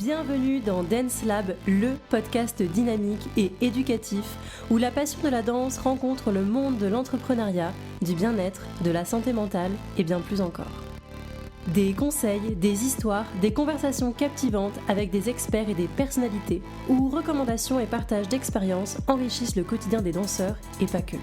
Bienvenue dans Dance Lab, le podcast dynamique et éducatif où la passion de la danse rencontre le monde de l'entrepreneuriat, du bien-être, de la santé mentale et bien plus encore. Des conseils, des histoires, des conversations captivantes avec des experts et des personnalités où recommandations et partage d'expériences enrichissent le quotidien des danseurs et pas que.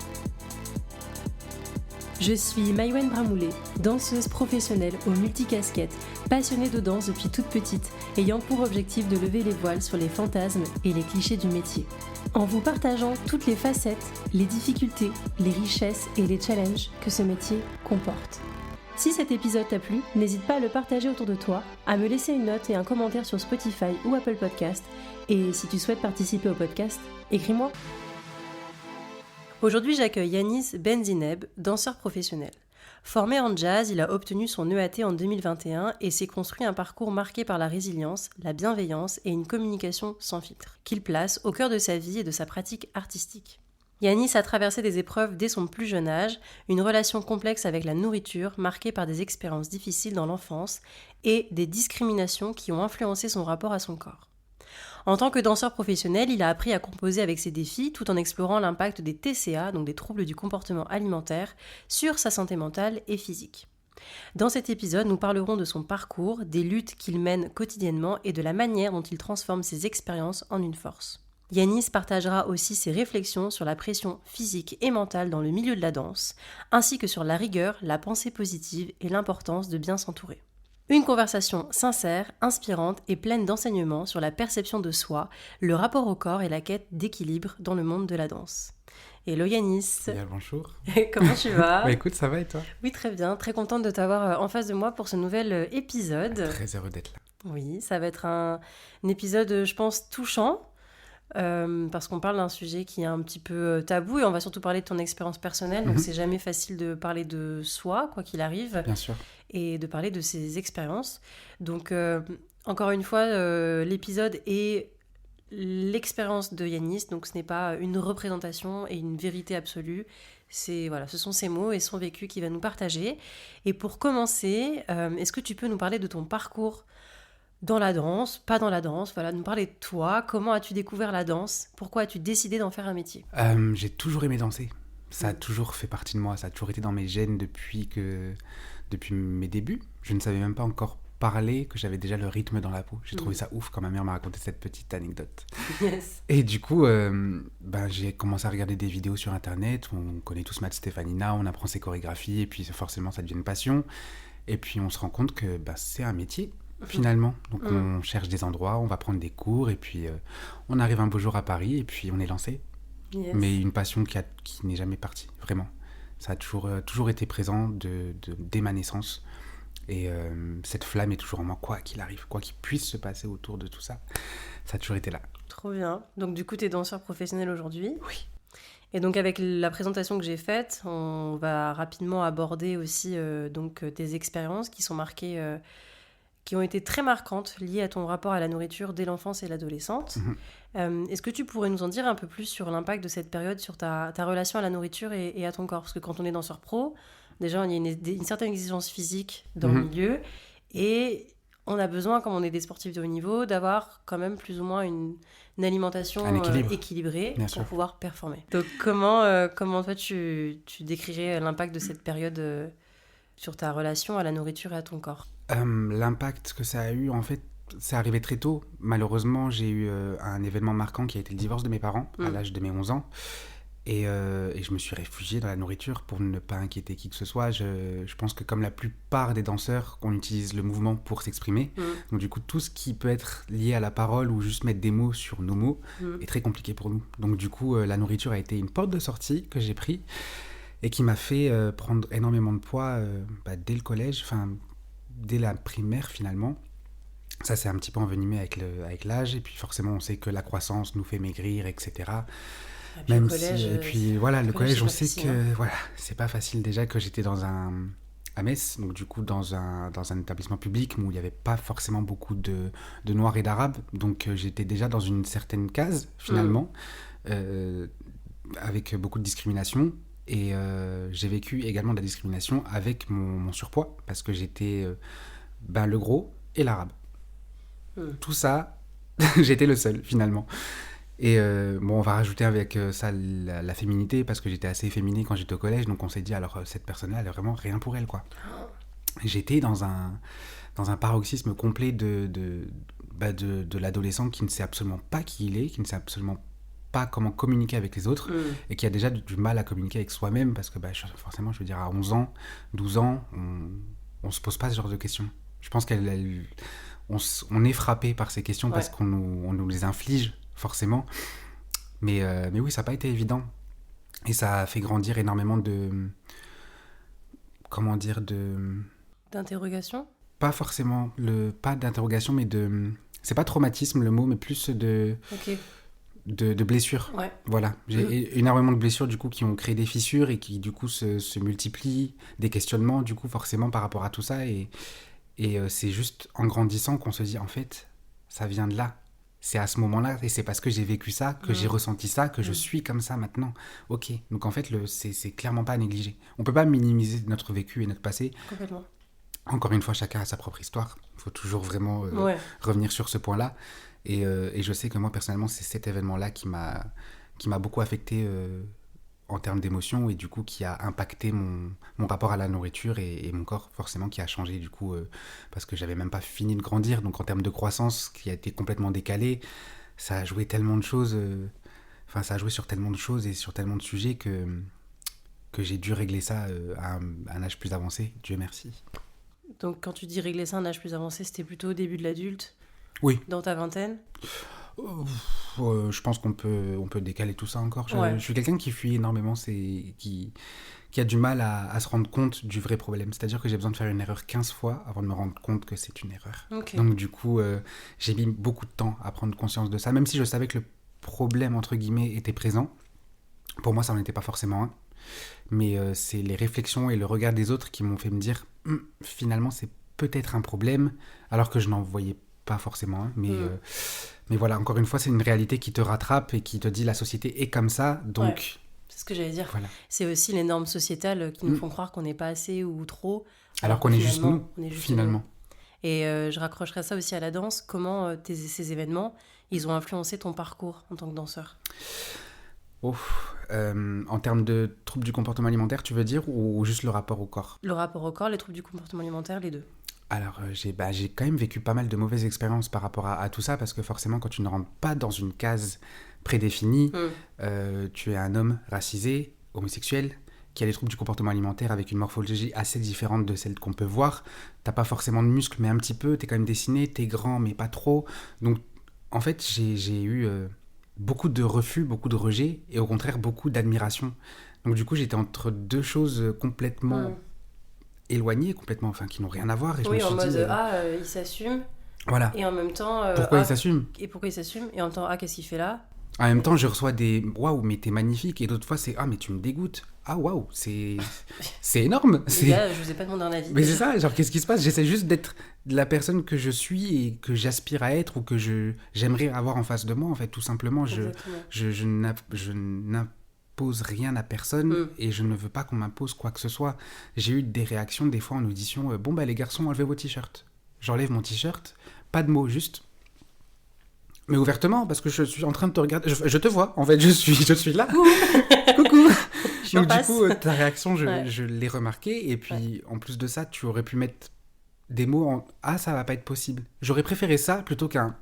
Je suis Maïwenn Bramoulet, danseuse professionnelle aux multicasquettes, passionnée de danse depuis toute petite, ayant pour objectif de lever les voiles sur les fantasmes et les clichés du métier. En vous partageant toutes les facettes, les difficultés, les richesses et les challenges que ce métier comporte. Si cet épisode t'a plu, n'hésite pas à le partager autour de toi, à me laisser une note et un commentaire sur Spotify ou Apple Podcast. Et si tu souhaites participer au podcast, écris-moi. Aujourd'hui, j'accueille Yanis Benzineb, danseur professionnel. Formé en jazz, il a obtenu son EAT en 2021 et s'est construit un parcours marqué par la résilience, la bienveillance et une communication sans filtre, qu'il place au cœur de sa vie et de sa pratique artistique. Yanis a traversé des épreuves dès son plus jeune âge, une relation complexe avec la nourriture marquée par des expériences difficiles dans l'enfance et des discriminations qui ont influencé son rapport à son corps. En tant que danseur professionnel, il a appris à composer avec ces défis tout en explorant l'impact des TCA, donc des troubles du comportement alimentaire, sur sa santé mentale et physique. Dans cet épisode, nous parlerons de son parcours, des luttes qu'il mène quotidiennement et de la manière dont il transforme ses expériences en une force. Yanis partagera aussi ses réflexions sur la pression physique et mentale dans le milieu de la danse, ainsi que sur la rigueur, la pensée positive et l'importance de bien s'entourer. Une conversation sincère, inspirante et pleine d'enseignements sur la perception de soi, le rapport au corps et la quête d'équilibre dans le monde de la danse. Hello Yanis. Bien, bonjour. Comment tu vas ? Écoute, ça va et toi ? Oui, très bien. Très contente de t'avoir en face de moi pour ce nouvel épisode. Très heureux d'être là. Oui, ça va être un épisode, je pense, touchant. Parce qu'on parle d'un sujet qui est un petit peu tabou et on va surtout parler de ton expérience personnelle, donc c'est jamais facile de parler de soi, quoi qu'il arrive. Bien sûr. Et de parler de ses expériences. Donc, encore une fois, l'épisode est l'expérience de Yanis, donc ce n'est pas une représentation et une vérité absolue. Ce sont ses mots et son vécu qu'il va nous partager. Et pour commencer, est-ce que tu peux nous parler de ton parcours dans la danse, pas dans la danse, nous parler de toi, comment as-tu découvert la danse, pourquoi as-tu décidé d'en faire un métier ? J'ai toujours aimé danser, ça a toujours fait partie de moi, ça a toujours été dans mes gènes depuis mes débuts. Je ne savais même pas encore parler, que j'avais déjà le rythme dans la peau. J'ai trouvé ça ouf quand ma mère m'a raconté cette petite anecdote. Yes. Et du coup, j'ai commencé à regarder des vidéos sur internet, on connaît tous Matt Stefanina, on apprend ses chorégraphies et puis forcément ça devient une passion. Et puis on se rend compte que c'est un métier. Finalement, donc on cherche des endroits, on va prendre des cours et puis on arrive un beau jour à Paris et puis on est lancé. Yes. Mais une passion qui n'est jamais partie, vraiment. Ça a toujours été présent dès ma naissance et cette flamme est toujours en moi, quoi qu'il arrive, quoi qu'il puisse se passer autour de tout ça, ça a toujours été là. Trop bien. Donc du coup, tu es danseur professionnel aujourd'hui ? Oui. Et donc avec la présentation que j'ai faite, on va rapidement aborder aussi tes expériences qui sont marquées... qui ont été très marquantes, liées à ton rapport à la nourriture dès l'enfance et l'adolescence. Est-ce que tu pourrais nous en dire un peu plus sur l'impact de cette période sur ta relation à la nourriture et à ton corps ? Parce que quand on est danseur pro, déjà, il y a une certaine exigence physique dans le milieu, et on a besoin, comme on est des sportifs de haut niveau, d'avoir quand même plus ou moins une alimentation équilibrée pour pouvoir performer. Donc comment toi, tu décrirais l'impact de cette période sur ta relation à la nourriture et à ton corps ? L'impact que ça a eu, en fait, c'est arrivé très tôt. Malheureusement, j'ai eu un événement marquant qui a été le divorce de mes parents à l'âge de mes 11 ans. Et je me suis réfugié dans la nourriture pour ne pas inquiéter qui que ce soit. Je pense que comme la plupart des danseurs, on utilise le mouvement pour s'exprimer. Donc du coup, tout ce qui peut être lié à la parole ou juste mettre des mots sur nos mots est très compliqué pour nous. Donc du coup, la nourriture a été une porte de sortie que j'ai pris et qui m'a fait prendre énormément de poids dès le collège, dès la primaire finalement. Ça s'est un petit peu envenimé avec l'âge et puis forcément on sait que la croissance nous fait maigrir, etc. Même si, et puis voilà, le collège, on sait que c'est pas facile. Déjà que j'étais à Metz, donc du coup dans un établissement public où il n'y avait pas forcément beaucoup de noirs et d'arabes, donc j'étais déjà dans une certaine case finalement, avec beaucoup de discrimination. Et j'ai vécu également de la discrimination avec mon surpoids, parce que j'étais le gros et l'arabe. Tout ça, j'étais le seul finalement. Et bon, on va rajouter avec ça la féminité, parce que j'étais assez efféminé quand j'étais au collège, donc on s'est dit, alors cette personne-là, elle a vraiment rien pour elle, quoi. J'étais dans un paroxysme complet de l'adolescent qui ne sait absolument pas qui il est, qui ne sait absolument pas comment communiquer avec les autres, et qui a déjà du mal à communiquer avec soi-même, parce que forcément, je veux dire, à 11 ans, 12 ans, on se pose pas ce genre de questions. Je pense on est frappé par ces questions parce qu'on nous les inflige, forcément. Mais oui, ça n'a pas été évident. Et ça a fait grandir énormément comment dire, D'interrogation ? pas forcément, pas d'interrogation, mais c'est pas traumatisme le mot, mais plus Ok. de blessures. Ouais. Voilà. J'ai énormément de blessures, du coup, qui ont créé des fissures et qui, du coup, se multiplient, des questionnements, du coup, forcément, par rapport à tout ça. Et c'est juste en grandissant qu'on se dit, en fait, ça vient de là. C'est à ce moment-là, et c'est parce que j'ai vécu ça, que j'ai ressenti ça, que je suis comme ça maintenant. Ok. Donc, en fait, c'est clairement pas à négliger. On peut pas minimiser notre vécu et notre passé. Complètement. Encore une fois, chacun a sa propre histoire. Il faut toujours vraiment revenir sur ce point-là. Et je sais que moi, personnellement, c'est cet événement-là qui m'a beaucoup affecté en termes d'émotions, et du coup, qui a impacté mon rapport à la nourriture, et mon corps, forcément, qui a changé, du coup, parce que j'avais même pas fini de grandir. Donc, en termes de croissance, qui a été complètement décalé, ça a joué tellement de choses... ça a joué sur tellement de choses et sur tellement de sujets que j'ai dû régler ça à un âge plus avancé. Dieu merci. Donc quand tu dis régler ça à un âge plus avancé, c'était plutôt au début de l'adulte ? Oui. Dans ta vingtaine ? Je pense qu'on peut décaler tout ça encore. Je suis quelqu'un qui fuit énormément, qui a du mal à se rendre compte du vrai problème. C'est-à-dire que j'ai besoin de faire une erreur 15 fois avant de me rendre compte que c'est une erreur. Okay. Donc du coup, j'ai mis beaucoup de temps à prendre conscience de ça, même si je savais que le problème, entre guillemets, était présent. Pour moi, ça n'en était pas forcément un. Mais c'est les réflexions et le regard des autres qui m'ont fait me dire finalement c'est peut-être un problème, alors que je n'en voyais pas forcément un. Mais voilà, encore une fois, c'est une réalité qui te rattrape et qui te dit la société est comme ça, donc... Ouais, c'est ce que j'allais dire. Voilà. C'est aussi les normes sociétales qui nous font croire qu'on n'est pas assez ou trop. Alors qu'on est juste nous, finalement. Nous. Et je raccrocherais ça aussi à la danse. Comment ces événements, ils ont influencé ton parcours en tant que danseur ? En termes de troubles du comportement alimentaire, tu veux dire, ou juste le rapport au corps ? Le rapport au corps, les troubles du comportement alimentaire, les deux. Alors, j'ai quand même vécu pas mal de mauvaises expériences par rapport à tout ça, parce que forcément, quand tu ne rentres pas dans une case prédéfinie, tu es un homme racisé, homosexuel, qui a des troubles du comportement alimentaire avec une morphologie assez différente de celle qu'on peut voir. T'as pas forcément de muscles, mais un petit peu, t'es quand même dessiné, t'es grand, mais pas trop. Donc, en fait, j'ai eu... beaucoup de refus, beaucoup de rejet, et au contraire beaucoup d'admiration. Donc du coup j'étais entre deux choses complètement éloignées, complètement, qui n'ont rien à voir. Et je me suis dit, il s'assume. Voilà. Et en même temps... pourquoi il s'assume ? Et pourquoi il s'assume ? Et en même temps, qu'est-ce qu'il fait là ? En même temps, je reçois des « Waouh, mais t'es magnifique !» Et d'autres fois, c'est « Ah, mais tu me dégoûtes !» Ah, waouh, c'est énorme. Les gars, je vous ai pas demandé un avis. Mais c'est ça, genre, qu'est-ce qui se passe ? J'essaie juste d'être la personne que je suis et que j'aspire à être, ou que j'aimerais avoir en face de moi, en fait, tout simplement. Je n'impose rien à personne et je ne veux pas qu'on m'impose quoi que ce soit. J'ai eu des réactions, des fois, en audition « Bon, les garçons, enlevez vos t-shirts. » J'enlève mon t-shirt, pas de mots, juste... Mais ouvertement, parce que je suis en train de te regarder. Je te vois, en fait, je suis là. Coucou. Donc du coup, ta réaction, je l'ai remarquée. Et puis, en plus de ça, tu aurais pu mettre des mots en « Ah, ça va pas être possible ». J'aurais préféré ça plutôt qu'un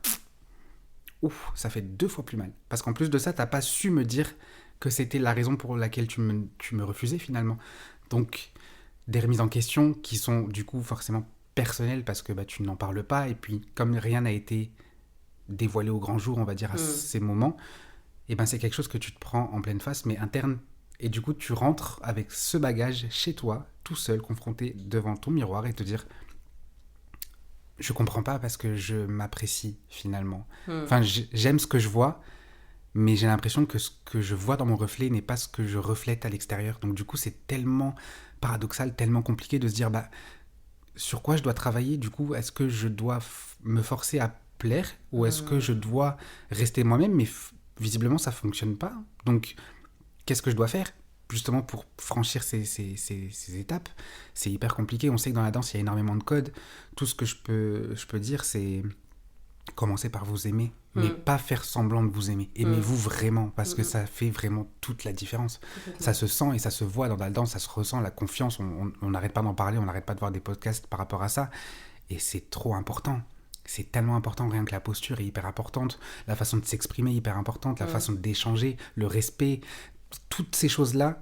« Ouf, ça fait 2 fois plus mal ». Parce qu'en plus de ça, t'as pas su me dire que c'était la raison pour laquelle tu me refusais, finalement. Donc, des remises en question qui sont, du coup, forcément personnelles, parce que tu n'en parles pas. Et puis, comme rien n'a été... dévoilé au grand jour, on va dire, à ces moments, et c'est quelque chose que tu te prends en pleine face, mais interne. Et du coup, tu rentres avec ce bagage chez toi, tout seul, confronté devant ton miroir, et te dire « Je comprends pas parce que je m'apprécie, finalement. J'aime ce que je vois, mais j'ai l'impression que ce que je vois dans mon reflet n'est pas ce que je reflète à l'extérieur. » Donc du coup, c'est tellement paradoxal, tellement compliqué de se dire sur quoi je dois travailler, du coup, est-ce que je dois me forcer à plaire, ou est-ce que je dois rester moi-même, mais visiblement ça fonctionne pas. Donc qu'est-ce que je dois faire justement pour franchir ces étapes? C'est hyper compliqué. On sait que dans la danse il y a énormément de codes. Tout ce que je peux dire, c'est commencez par vous aimer, mais pas faire semblant de vous aimer. Aimez-vous vraiment, parce que ça fait vraiment toute la différence. Ça se sent et ça se voit dans la danse, ça se ressent, la confiance, on n'arrête pas d'en parler, on n'arrête pas de voir des podcasts par rapport à ça, et c'est trop important. C'est tellement important, rien que la posture est hyper importante, la façon de s'exprimer est hyper importante, la façon d'échanger, le respect, toutes ces choses-là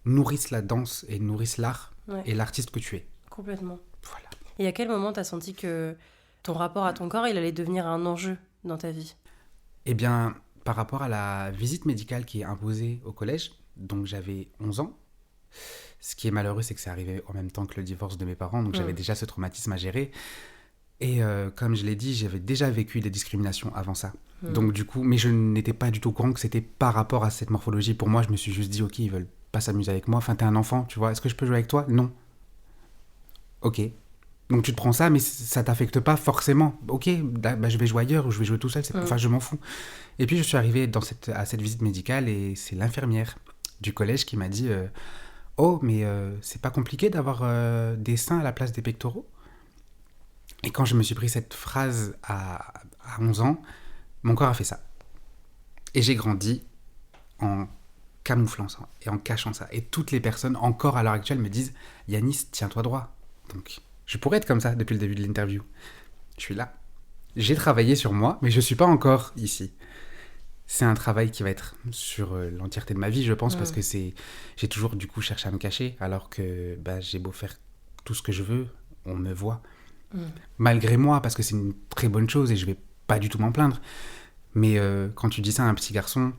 nourrissent la danse et nourrissent l'art et l'artiste que tu es. Complètement. Voilà. Et à quel moment t'as senti que ton rapport à ton corps, il allait devenir un enjeu dans ta vie? Eh bien, par rapport à la visite médicale qui est imposée au collège, donc j'avais 11 ans. Ce qui est malheureux, c'est que c'est arrivé en même temps que le divorce de mes parents, donc j'avais déjà ce traumatisme à gérer. Et comme je l'ai dit, j'avais déjà vécu des discriminations avant ça. Donc du coup, mais je n'étais pas du tout au courant que c'était par rapport à cette morphologie. Pour moi, je me suis juste dit, ok, ils veulent pas s'amuser avec moi. Enfin, t'es un enfant, tu vois. Est-ce que je peux jouer avec toi? Non. Ok. Donc tu te prends ça, mais ça t'affecte pas forcément. Ok, bah, je vais jouer ailleurs ou je vais jouer tout seul. Enfin, je m'en fous. Et puis je suis arrivé à cette visite médicale et c'est l'infirmière du collège qui m'a dit oh, mais c'est pas compliqué d'avoir des seins à la place des pectoraux? Et quand je me suis pris cette phrase à 11 ans, mon corps a fait ça. Et j'ai grandi en camouflant ça et en cachant ça. Et toutes les personnes, encore à l'heure actuelle, me disent « Yanis, tiens-toi droit ». Donc, je pourrais être comme ça depuis le début de l'interview. Je suis là. J'ai travaillé sur moi, mais je ne suis pas encore ici. C'est un travail qui va être sur l'entièreté de ma vie, je pense, parce que j'ai toujours, du coup, cherché à me cacher, alors que j'ai beau faire tout ce que je veux, on me voit. Malgré moi, parce que c'est une très bonne chose et je vais pas du tout m'en plaindre, mais quand tu dis ça à un petit garçon,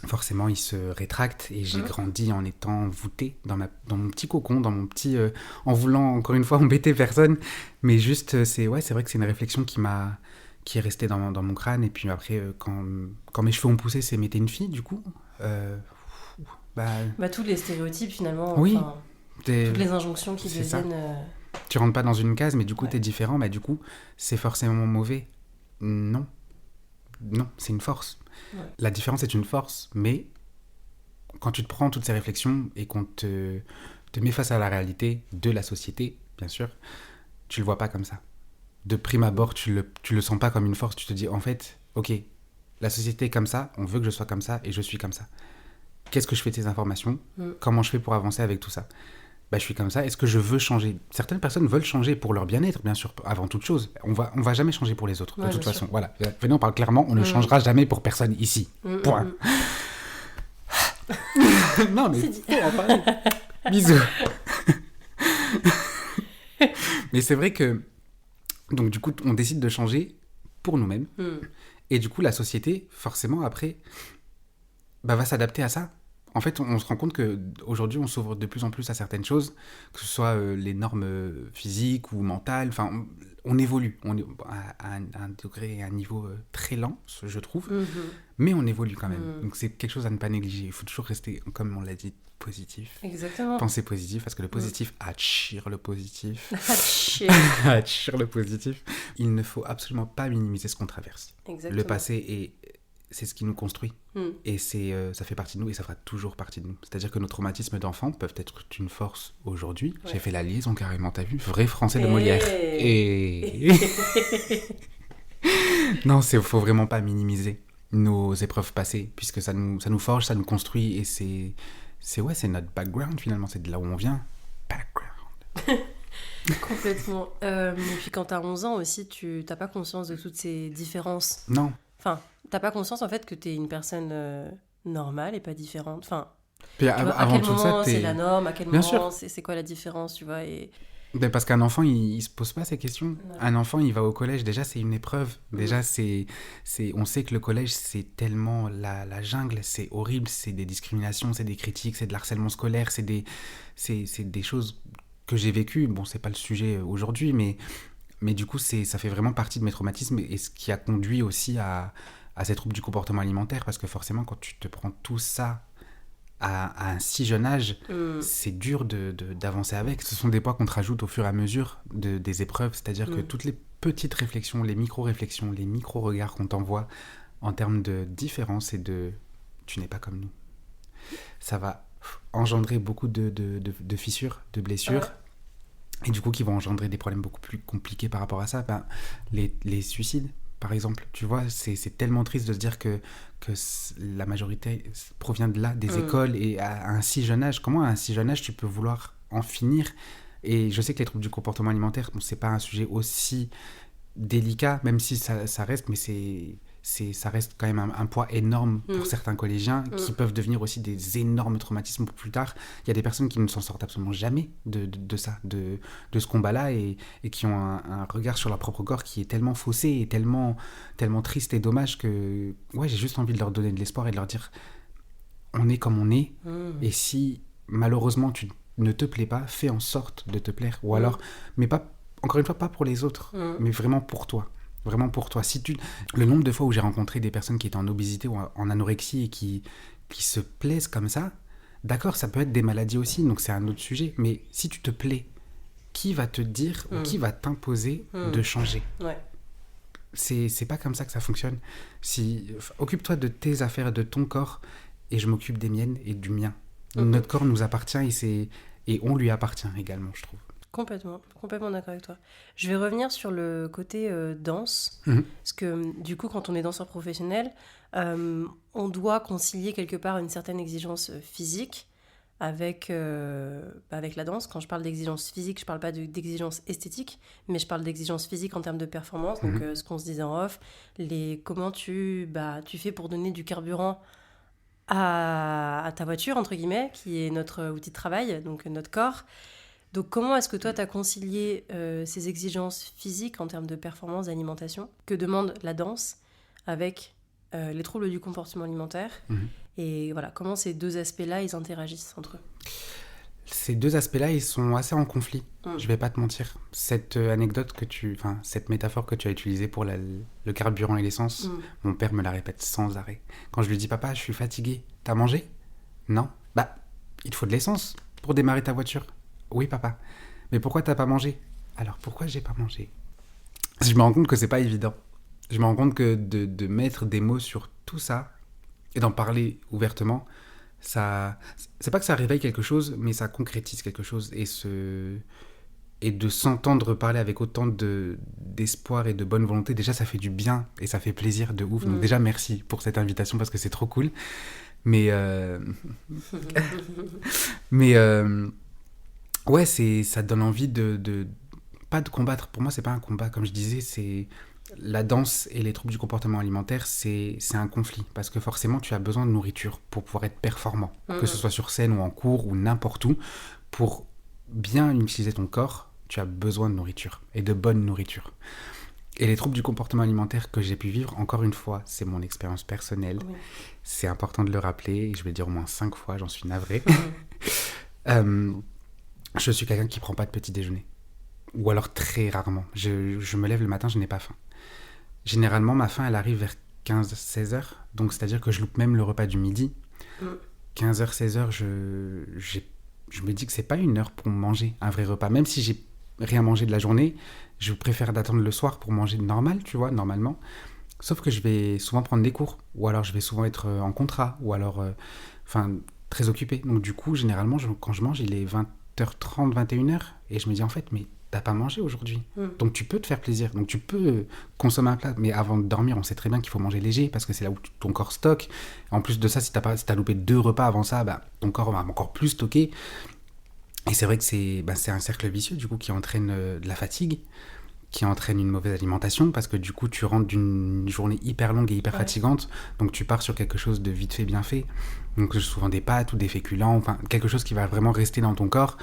forcément il se rétracte. Et j'ai grandi en étant voûté dans mon petit cocon, dans mon petit en voulant encore une fois embêter personne, mais juste c'est vrai que c'est une réflexion qui est restée dans mon crâne. Et puis après quand mes cheveux ont poussé, c'est mais t'es une fille du coup, tous les stéréotypes finalement, oui, toutes les injonctions qui deviennent tu rentres pas dans une case, mais du coup, t'es différent, du coup, c'est forcément mauvais. Non, c'est une force. Ouais. La différence est une force, mais quand tu te prends toutes ces réflexions et qu'on te met face à la réalité de la société, bien sûr, tu le vois pas comme ça. De prime abord, tu le sens pas comme une force. Tu te dis, en fait, ok, la société est comme ça, on veut que je sois comme ça, et je suis comme ça. Qu'est-ce que je fais de ces informations? Comment je fais pour avancer avec tout ça? Je suis comme ça, est-ce que je veux changer? Certaines personnes veulent changer pour leur bien-être, bien sûr, avant toute chose. On va jamais changer pour les autres, de toute façon. Voilà. Venez, on parle clairement, on ne changera jamais pour personne ici. Point. Non, mais faut en parler. Bisous. Mais c'est vrai que, donc du coup, on décide de changer pour nous-mêmes. Et du coup, la société, forcément, après, va s'adapter à ça. En fait, on se rend compte qu'aujourd'hui, on s'ouvre de plus en plus à certaines choses, que ce soit les normes physiques ou mentales. Enfin, on évolue. On est à un degré et un niveau très lent, je trouve. Mais on évolue quand même. Donc, c'est quelque chose à ne pas négliger. Il faut toujours rester, comme on l'a dit, positif. Exactement. Penser positif, parce que le positif attire le positif. Attire le positif. Il ne faut absolument pas minimiser ce qu'on traverse. Exactement. Le passé c'est ce qui nous construit. Et ça fait partie de nous et ça fera toujours partie de nous. C'est-à-dire que nos traumatismes d'enfant peuvent être une force aujourd'hui. Ouais. J'ai fait la liaison carrément, t'as vu? Vrai français de Molière. Non, faut vraiment pas minimiser nos épreuves passées, puisque ça nous forge, ça nous construit, et c'est notre background finalement, c'est de là où on vient. Background. Complètement. Et puis quand t'as 11 ans aussi, tu t'as pas conscience de toutes ces différences. Non. Enfin, t'as pas conscience en fait que t'es une personne normale et pas différente. Enfin, puis à quel moment c'est la norme, à quel moment c'est quoi la différence, tu vois. Parce qu'un enfant, il se pose pas ces questions. Non. Un enfant, il va au collège, déjà c'est une épreuve. Déjà, on sait que le collège, c'est tellement la jungle, c'est horrible, c'est des discriminations, c'est des critiques, c'est de l'harcèlement scolaire, c'est des choses que j'ai vécues. Bon, c'est pas le sujet aujourd'hui, mais du coup, ça fait vraiment partie de mes traumatismes, et ce qui a conduit aussi à ces troubles du comportement alimentaire, parce que forcément, quand tu te prends tout ça à un si jeune âge, c'est dur d'avancer avec. Ce sont des poids qu'on te rajoute au fur et à mesure des épreuves, c'est-à-dire que toutes les petites réflexions, les micro-réflexions, les micro-regards qu'on t'envoie en termes de différence et de « tu n'es pas comme nous », ça va engendrer beaucoup de fissures, de blessures, et du coup qui vont engendrer des problèmes beaucoup plus compliqués par rapport à ça. Les suicides, par exemple. Tu vois, c'est tellement triste de se dire que la majorité provient de là, des écoles, et à un si jeune âge. Comment à un si jeune âge tu peux vouloir en finir? Et je sais que les troubles du comportement alimentaire, bon, c'est pas un sujet aussi délicat, même si ça reste, mais ça reste quand même un poids énorme pour certains collégiens qui peuvent devenir aussi des énormes traumatismes pour plus tard. Il y a des personnes qui ne s'en sortent absolument jamais de ça, de ce combat-là, et qui ont un regard sur leur propre corps qui est tellement faussé et tellement, tellement triste et dommage que ouais, j'ai juste envie de leur donner de l'espoir et de leur dire on est comme on est, et si malheureusement tu ne te plais pas, fais en sorte de te plaire, ou alors, mais pas, encore une fois, pas pour les autres, mais vraiment pour toi. Vraiment pour toi. Le nombre de fois où j'ai rencontré des personnes qui étaient en obésité ou en anorexie et qui se plaisent comme ça, d'accord, ça peut être des maladies aussi, donc c'est un autre sujet, mais si tu te plais, qui va te dire ou qui va t'imposer de changer? Ouais. C'est pas comme ça que ça fonctionne. Occupe-toi de tes affaires et de ton corps, et je m'occupe des miennes et du mien. Notre corps nous appartient et on lui appartient également, je trouve. Complètement d'accord avec toi. Je vais revenir sur le côté danse, parce que du coup, quand on est danseur professionnel, on doit concilier quelque part une certaine exigence physique avec la danse. Quand je parle d'exigence physique, je parle pas d'exigence esthétique, mais je parle d'exigence physique en termes de performance. Donc, ce qu'on se disait en off, comment tu fais pour donner du carburant à ta voiture, entre guillemets, qui est notre outil de travail, donc notre corps. Donc, comment est-ce que toi, tu as concilié ces exigences physiques en termes de performance, d'alimentation, que demande la danse, avec les troubles du comportement alimentaire? Et voilà, comment ces deux aspects-là, ils interagissent entre eux? Ces deux aspects-là, ils sont assez en conflit. Je vais pas te mentir. Cette cette métaphore que tu as utilisée pour le carburant et l'essence, mon père me la répète sans arrêt. Quand je lui dis, papa, je suis fatigué, t'as mangé? Non. Bah, il te faut de l'essence pour démarrer ta voiture. Oui, papa. Mais pourquoi t'as pas mangé? Alors, pourquoi j'ai pas mangé? Je me rends compte que c'est pas évident. Je me rends compte que de mettre des mots sur tout ça et d'en parler ouvertement, c'est pas que ça réveille quelque chose, mais ça concrétise quelque chose, et de s'entendre parler avec autant d'espoir et de bonne volonté, déjà ça fait du bien et ça fait plaisir de ouf. Donc déjà merci pour cette invitation parce que c'est trop cool. Mais ouais, ça donne envie pas de combattre. Pour moi, c'est pas un combat, comme je disais, c'est la danse et les troubles du comportement alimentaire, c'est un conflit, parce que forcément tu as besoin de nourriture pour pouvoir être performant, que ce soit sur scène ou en cours ou n'importe où. Pour bien utiliser ton corps, tu as besoin de nourriture, et de bonne nourriture. Et les troubles du comportement alimentaire que j'ai pu vivre, encore une fois, c'est mon expérience personnelle. C'est important de le rappeler, et je vais le dire au moins 5 fois, j'en suis navré. Je suis quelqu'un qui prend pas de petit déjeuner, ou alors très rarement. Je me lève le matin, je n'ai pas faim. Généralement, ma faim, elle arrive vers 15-16 heures, donc c'est-à-dire que je loupe même le repas du midi. 15h, 16h, je me dis que c'est pas une heure pour manger un vrai repas. Même si j'ai rien mangé de la journée, je préfère d'attendre le soir pour manger normal, tu vois, normalement. Sauf que je vais souvent prendre des cours, ou alors je vais souvent être en contrat, ou alors très occupé. Donc du coup, généralement, quand je mange, il est 20h30, 21h, et je me dis en fait, mais t'as pas mangé aujourd'hui, donc tu peux te faire plaisir, donc tu peux consommer un plat, mais avant de dormir, on sait très bien qu'il faut manger léger, parce que c'est là où ton corps stocke. En plus de ça, si t'as loupé 2 repas avant ça, ton corps va encore plus stocker, et c'est vrai que c'est un cercle vicieux, du coup, qui entraîne de la fatigue, qui entraîne une mauvaise alimentation, parce que du coup, tu rentres d'une journée hyper longue et hyper fatigante, donc tu pars sur quelque chose de vite fait, bien fait, donc souvent des pâtes ou des féculents, enfin, quelque chose qui va vraiment rester dans ton corps.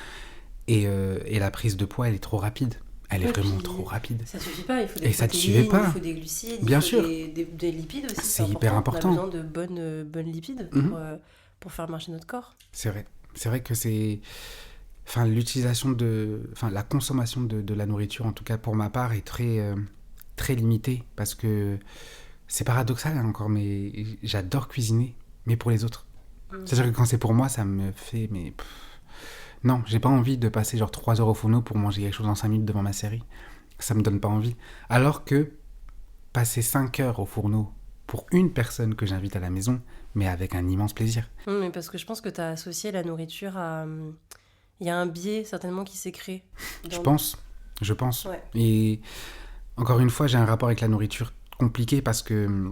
Et la prise de poids, elle est trop rapide. Elle est vraiment trop rapide. Ça suffit pas, il faut des protéines, ça te suffit pas. Il faut des glucides, bien il faut sûr. Des lipides aussi. C'est hyper important. On a besoin de bonnes lipides pour faire marcher notre corps. C'est vrai. C'est vrai que c'est... l'utilisation la consommation de la nourriture, en tout cas pour ma part, est très, très limitée. Parce que c'est paradoxal encore, mais j'adore cuisiner, mais pour les autres. C'est-à-dire que quand c'est pour moi, ça me fait... Non, j'ai pas envie de passer 3 heures au fourneau pour manger quelque chose en 5 minutes devant ma série. Ça me donne pas envie. Alors que passer 5 heures au fourneau pour une personne que j'invite à la maison, mais avec un immense plaisir. Mais parce que je pense que tu as associé la nourriture à... Il y a un biais certainement qui s'est créé. Je pense. Ouais. Et encore une fois, j'ai un rapport avec la nourriture compliqué parce que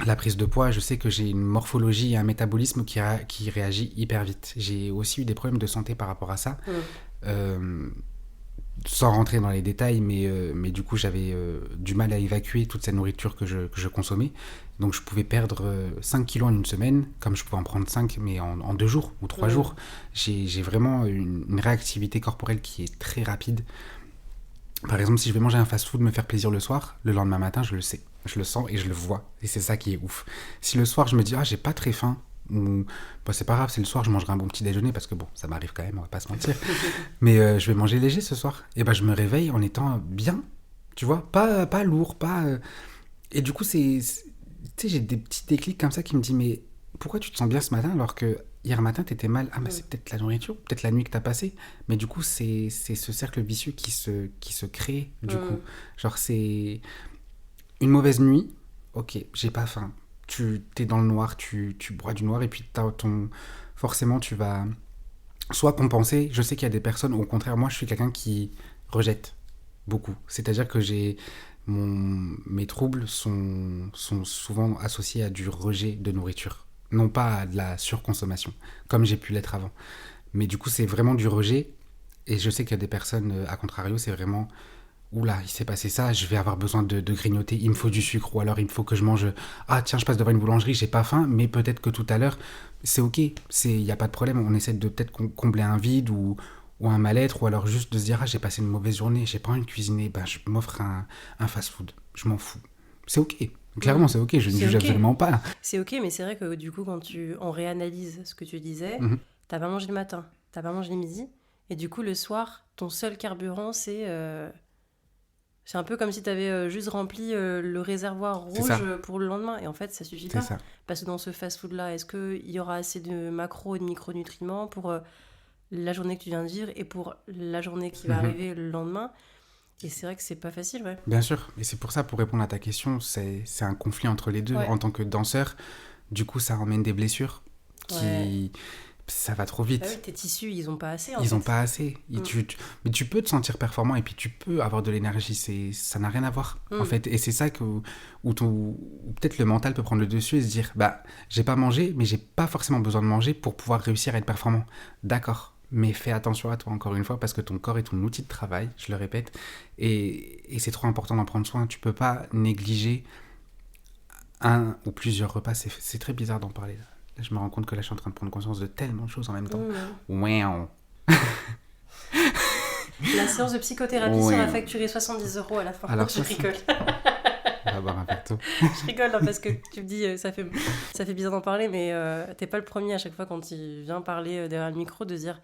la prise de poids, je sais que j'ai une morphologie et un métabolisme qui réagit hyper vite. J'ai aussi eu des problèmes de santé par rapport à ça. Sans rentrer dans les détails, mais du coup, j'avais du mal à évacuer toute cette nourriture que je consommais. Donc, je pouvais perdre 5 kilos en une semaine, comme je pouvais en prendre 5, mais en 2 jours ou 3 jours. J'ai vraiment une réactivité corporelle qui est très rapide. Par exemple, si je vais manger un fast-food, me faire plaisir le soir, le lendemain matin, je le sais. Je le sens et je le vois. Et c'est ça qui est ouf. Si le soir, je me dis, j'ai pas très faim, ou c'est pas grave, c'est le soir, je mangerai un bon petit déjeuner, parce que bon, ça m'arrive quand même, on va pas se mentir. Mais je vais manger léger ce soir. Et je me réveille en étant bien, tu vois, pas lourd, pas... Et du coup, tu sais, j'ai des petits déclics comme ça qui me disent, mais pourquoi tu te sens bien ce matin alors que hier matin, t'étais mal? Ah, mais c'est peut-être la nourriture, peut-être la nuit que t'as passée. Mais du coup, c'est ce cercle vicieux qui se crée, du coup. Genre, c'est une mauvaise nuit, ok, j'ai pas faim. Tu t'es dans le noir, tu bois du noir, et puis forcément, tu vas soit compenser. Je sais qu'il y a des personnes, au contraire, moi, je suis quelqu'un qui rejette beaucoup. C'est-à-dire que mes troubles sont souvent associés à du rejet de nourriture, non pas à de la surconsommation, comme j'ai pu l'être avant. Mais du coup, c'est vraiment du rejet, et je sais qu'il y a des personnes, à contrario, c'est vraiment... Oula, il s'est passé ça, je vais avoir besoin de grignoter, il me faut du sucre, ou alors il me faut que je mange... Ah tiens, je passe devant une boulangerie, j'ai pas faim, mais peut-être que tout à l'heure, c'est ok, il n'y a pas de problème, on essaie de peut-être combler un vide ou un mal-être, ou alors juste de se dire, j'ai passé une mauvaise journée, j'ai pas envie de cuisiner, je m'offre un fast-food, je m'en fous. C'est ok, clairement c'est ok, je ne juge absolument pas. C'est ok, mais c'est vrai que du coup, quand on réanalyse ce que tu disais, t'as pas mangé le matin, t'as pas mangé le midi, et du coup le soir, ton seul carburant, c'est un peu comme si tu avais juste rempli le réservoir rouge pour le lendemain. Et en fait, ça suffit pas. Parce que dans ce fast-food-là, est-ce qu'il y aura assez de macros et de micronutriments pour la journée que tu viens de vivre et pour la journée qui va arriver le lendemain? Et c'est vrai que c'est pas facile, ouais. Bien sûr. Et c'est pour ça, pour répondre à ta question, c'est un conflit entre les deux. Ouais. En tant que danseur, du coup, ça emmène des blessures qui... Ouais. Ça va trop vite. Ah oui, tes tissus, ils ont pas assez. Ils ont pas assez. Mais tu peux te sentir performant et puis tu peux avoir de l'énergie. Ça n'a rien à voir, en fait. Et c'est ça où peut-être le mental peut prendre le dessus et se dire, j'ai pas mangé, mais j'ai pas forcément besoin de manger pour pouvoir réussir à être performant. D'accord. Mais fais attention à toi, encore une fois, parce que ton corps est ton outil de travail, je le répète. Et c'est trop important d'en prendre soin. Tu peux pas négliger un ou plusieurs repas. C'est très bizarre d'en parler, là. Je me rends compte que là, je suis en train de prendre conscience de tellement de choses en même temps. Wow. La séance de psychothérapie sera facturée 70 € à la fin. Alors, je rigole. On va boire un verre. Je rigole parce que tu me dis, ça fait bizarre d'en parler, mais t'es pas le premier à chaque fois quand tu viens parler derrière le micro de dire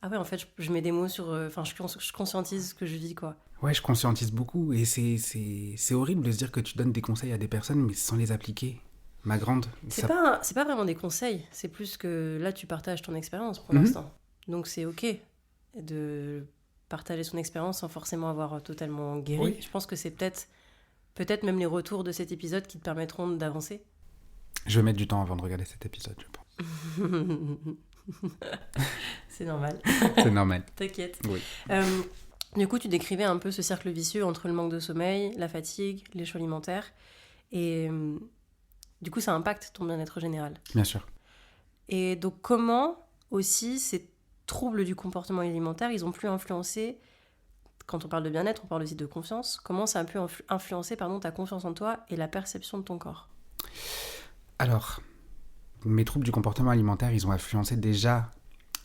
ah ouais, en fait, je mets des mots sur... Enfin, je conscientise ce que je vis, quoi. Ouais, je conscientise beaucoup et c'est horrible de se dire que tu donnes des conseils à des personnes mais sans les appliquer. Ma grande. C'est pas vraiment des conseils, c'est plus que là tu partages ton expérience pour l'instant. Donc c'est ok de partager son expérience sans forcément avoir totalement guéri. Oui. Je pense que c'est peut-être même les retours de cet épisode qui te permettront d'avancer. Je vais mettre du temps avant de regarder cet épisode, je pense. C'est normal. C'est normal. T'inquiète. Oui. Du coup, tu décrivais un peu ce cercle vicieux entre le manque de sommeil, la fatigue, les choix alimentaires et... Du coup, ça impacte ton bien-être général. Bien sûr. Et donc, comment aussi ces troubles du comportement alimentaire, ils ont pu influencer, quand on parle de bien-être, on parle aussi de confiance, comment ça a pu influencer ta confiance en toi et la perception de ton corps? Alors, mes troubles du comportement alimentaire, ils ont influencé déjà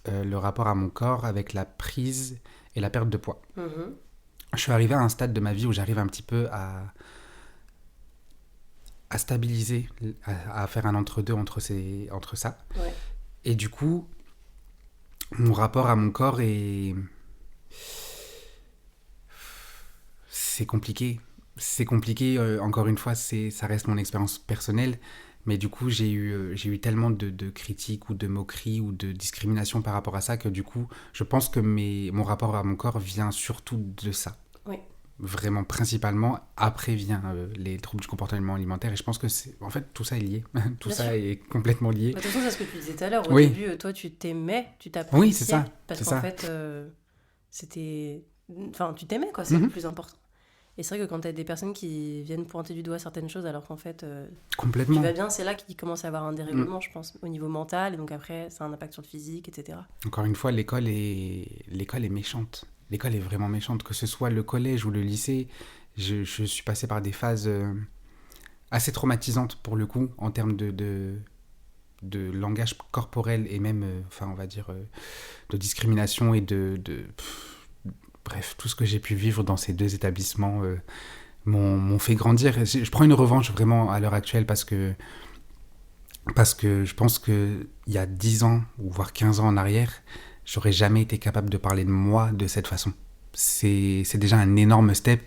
le rapport à mon corps avec la prise et la perte de poids. Je suis arrivé à un stade de ma vie où j'arrive un petit peu à stabiliser, à faire un entre-deux entre ça. Ouais. Et du coup, mon rapport à mon corps c'est compliqué. C'est compliqué, encore une fois, ça reste mon expérience personnelle, mais du coup, j'ai eu tellement de critiques ou de moqueries ou de discrimination par rapport à ça que du coup, je pense que mon rapport à mon corps vient surtout de ça. Oui. Vraiment principalement, après vient les troubles du comportement alimentaire et je pense que en fait tout ça est lié, tout ça est complètement lié. De toute façon, c'est ce que tu disais tout à l'heure, au début, toi tu t'aimais, tu t'appréciais. Oui, c'est ça. Parce qu'en fait, c'était... Enfin, tu t'aimais quoi, c'est le plus important. Et c'est vrai que quand t'as des personnes qui viennent pointer du doigt certaines choses alors qu'en fait Complètement. tu vas bien, c'est là qu'il commence à avoir un dérèglement, je pense, au niveau mental, et donc après ça a un impact sur le physique, etc. Encore une fois, l'école est méchante. L'école est vraiment méchante. Que ce soit le collège ou le lycée, je suis passé par des phases assez traumatisantes pour le coup, en termes de langage corporel et même, enfin, on va dire, de discrimination et bref, tout ce que j'ai pu vivre dans ces deux établissements m'ont fait grandir. Je prends une revanche vraiment à l'heure actuelle parce que je pense qu'il y a 10 ans, ou voire 15 ans en arrière, j'aurais jamais été capable de parler de moi de cette façon. C'est déjà un énorme step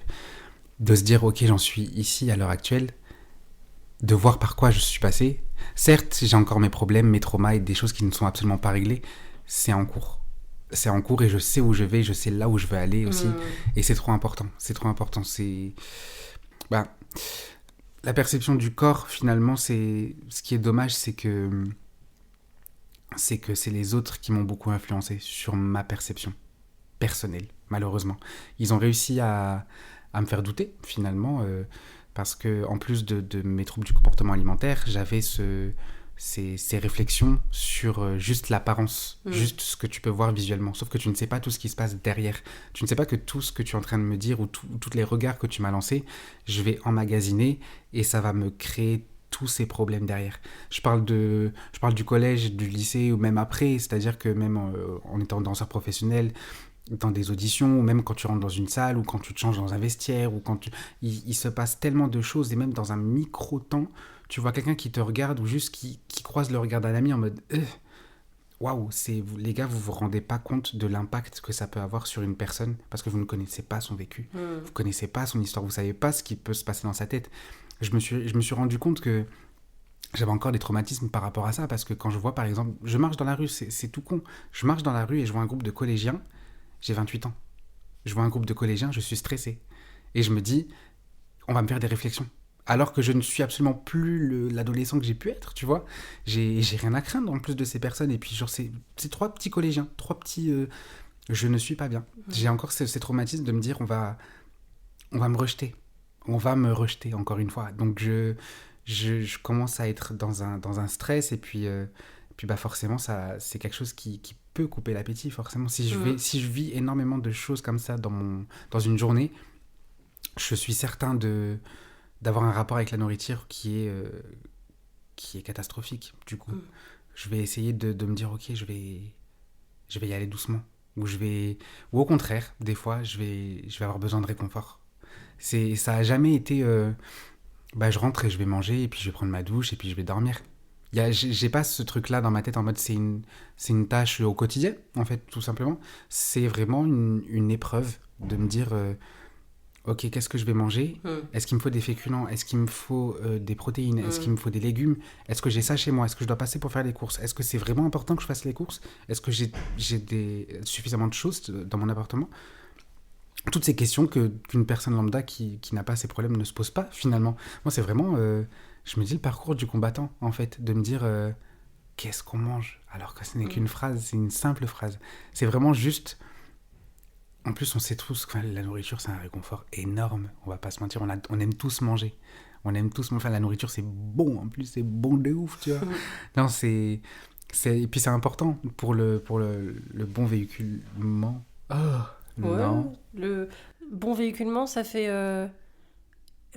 de se dire, ok, j'en suis ici à l'heure actuelle, de voir par quoi je suis passé. Certes, j'ai encore mes problèmes, mes traumas et des choses qui ne sont absolument pas réglées. C'est en cours. C'est en cours et je sais où je vais, je sais là où je veux aller aussi. Et c'est trop important. C'est trop important. Bah, la perception du corps, finalement, ce qui est dommage, c'est que c'est les autres qui m'ont beaucoup influencé sur ma perception personnelle, malheureusement. Ils ont réussi à me faire douter, finalement, parce que en plus de mes troubles du comportement alimentaire, j'avais ces réflexions sur juste l'apparence, juste ce que tu peux voir visuellement. Sauf que tu ne sais pas tout ce qui se passe derrière. Tu ne sais pas que tout ce que tu es en train de me dire ou tous les regards que tu m'as lancés, je vais emmagasiner et ça va me créer tous ces problèmes derrière. Je parle du collège, du lycée ou même après, c'est-à-dire que même en étant danseur professionnel, dans des auditions, ou même quand tu rentres dans une salle, ou quand tu te changes dans un vestiaire, ou il se passe tellement de choses, et même dans un micro-temps, tu vois quelqu'un qui te regarde, ou juste qui croise le regard d'un ami en mode waouh, les gars, vous vous rendez pas compte de l'impact que ça peut avoir sur une personne, parce que vous ne connaissez pas son vécu, vous connaissez pas son histoire, vous savez pas ce qui peut se passer dans sa tête. Je me suis rendu compte que j'avais encore des traumatismes par rapport à ça, parce que quand je vois, par exemple, je marche dans la rue, c'est tout con, je marche dans la rue et je vois un groupe de collégiens. J'ai 28 ans. Je vois un groupe de collégiens, je suis stressé. Et je me dis, on va me faire des réflexions. Alors que je ne suis absolument plus l'adolescent que j'ai pu être, tu vois. J'ai rien à craindre en plus de ces personnes. Et puis, genre, c'est 3 petits collégiens, 3 petits... je ne suis pas bien. J'ai encore ces traumatismes de me dire, on va me rejeter. On va me rejeter, encore une fois. Donc, je commence à être dans un stress. Et puis bah forcément, c'est quelque chose qui peut couper l'appétit, forcément. Si je vis énormément de choses comme ça dans une journée, je suis certain d'avoir un rapport avec la nourriture qui est catastrophique. Du coup, je vais essayer de me dire, ok, je vais y aller doucement. Ou au contraire, des fois, je vais avoir besoin de réconfort. Ça a jamais été... je rentre et je vais manger, et puis je vais prendre ma douche, et puis je vais dormir. J'ai pas ce truc-là dans ma tête en mode c'est une tâche au quotidien, en fait, tout simplement. C'est vraiment une épreuve de me dire ok, qu'est-ce que je vais manger ? Est-ce qu'il me faut des féculents ? Est-ce qu'il me faut des protéines ? Est-ce qu'il me faut des légumes ? Est-ce que j'ai ça chez moi ? Est-ce que je dois passer pour faire les courses ? Est-ce que c'est vraiment important que je fasse les courses ? Est-ce que j'ai suffisamment de choses dans mon appartement ? Toutes ces questions qu'une personne lambda qui n'a pas ces problèmes ne se pose pas, finalement. Moi, c'est vraiment... je me dis le parcours du combattant, en fait, de me dire qu'est-ce qu'on mange, alors que ce n'est qu'une phrase, c'est une simple phrase. C'est vraiment juste... En plus, on sait tous que la nourriture, c'est un réconfort énorme. On va pas se mentir, on aime tous manger. On aime tous manger. Enfin, la nourriture, c'est bon, en plus, c'est bon de ouf, tu vois. Non, et puis c'est important pour le bon véhiculement. Oh, non. Le bon véhiculement, ça fait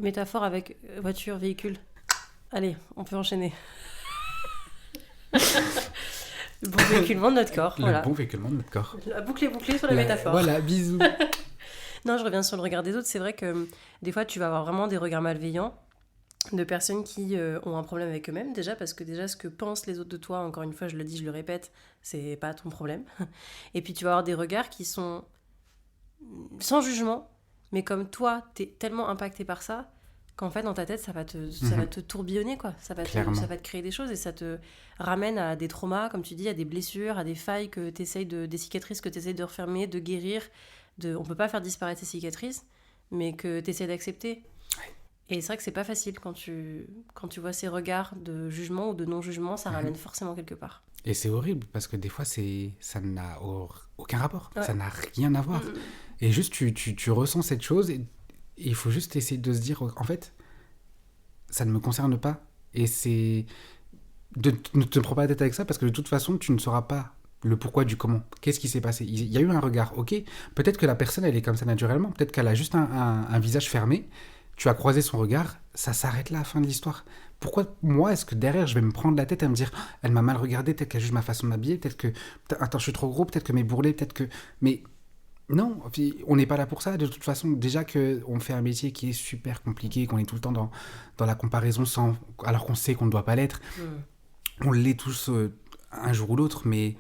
métaphore avec voiture, véhicule. Allez, on peut enchaîner. Le bon véhiculement de notre corps. Le bon véhiculement de notre corps. La boucle est bouclée sur la métaphore. Voilà, bisous. Non, je reviens sur le regard des autres. C'est vrai que des fois, tu vas avoir vraiment des regards malveillants de personnes qui ont un problème avec eux-mêmes, déjà, parce que déjà, ce que pensent les autres de toi, encore une fois, je le dis, je le répète, c'est pas ton problème. Et puis, tu vas avoir des regards qui sont sans jugement, mais comme toi, t'es tellement impacté par ça, qu'en fait, dans ta tête, ça va te tourbillonner, quoi. Ça va te créer des choses et ça te ramène à des traumas, comme tu dis, à des blessures, à des failles des cicatrices que tu essayes de refermer, de guérir. On peut pas faire disparaître ces cicatrices, mais que tu essaies d'accepter. Ouais. Et c'est vrai que c'est pas facile quand tu vois ces regards de jugement ou de non-jugement, ça ramène forcément quelque part. Et c'est horrible parce que des fois, ça n'a aucun rapport. Ouais. Ça n'a rien à voir. Et juste, tu ressens cette chose et il faut juste essayer de se dire, en fait, ça ne me concerne pas. Et c'est... Ne te prends pas la tête avec ça, parce que de toute façon, tu ne sauras pas le pourquoi du comment. Qu'est-ce qui s'est passé? Il y a eu un regard, ok. Peut-être que la personne, elle est comme ça naturellement. Peut-être qu'elle a juste un visage fermé. Tu as croisé son regard, ça s'arrête là, fin de l'histoire. Pourquoi moi, est-ce que derrière, je vais me prendre la tête à me dire, ah, elle m'a mal regardé, peut-être qu'elle juge ma façon de m'habiller, peut-être que, attends, je suis trop gros, peut-être que mes bourrelets, peut-être que... Mais non, on n'est pas là pour ça. De toute façon, déjà qu'on fait un métier qui est super compliqué, qu'on est tout le temps dans la comparaison alors qu'on sait qu'on ne doit pas l'être. On l'est tous un jour ou l'autre, mais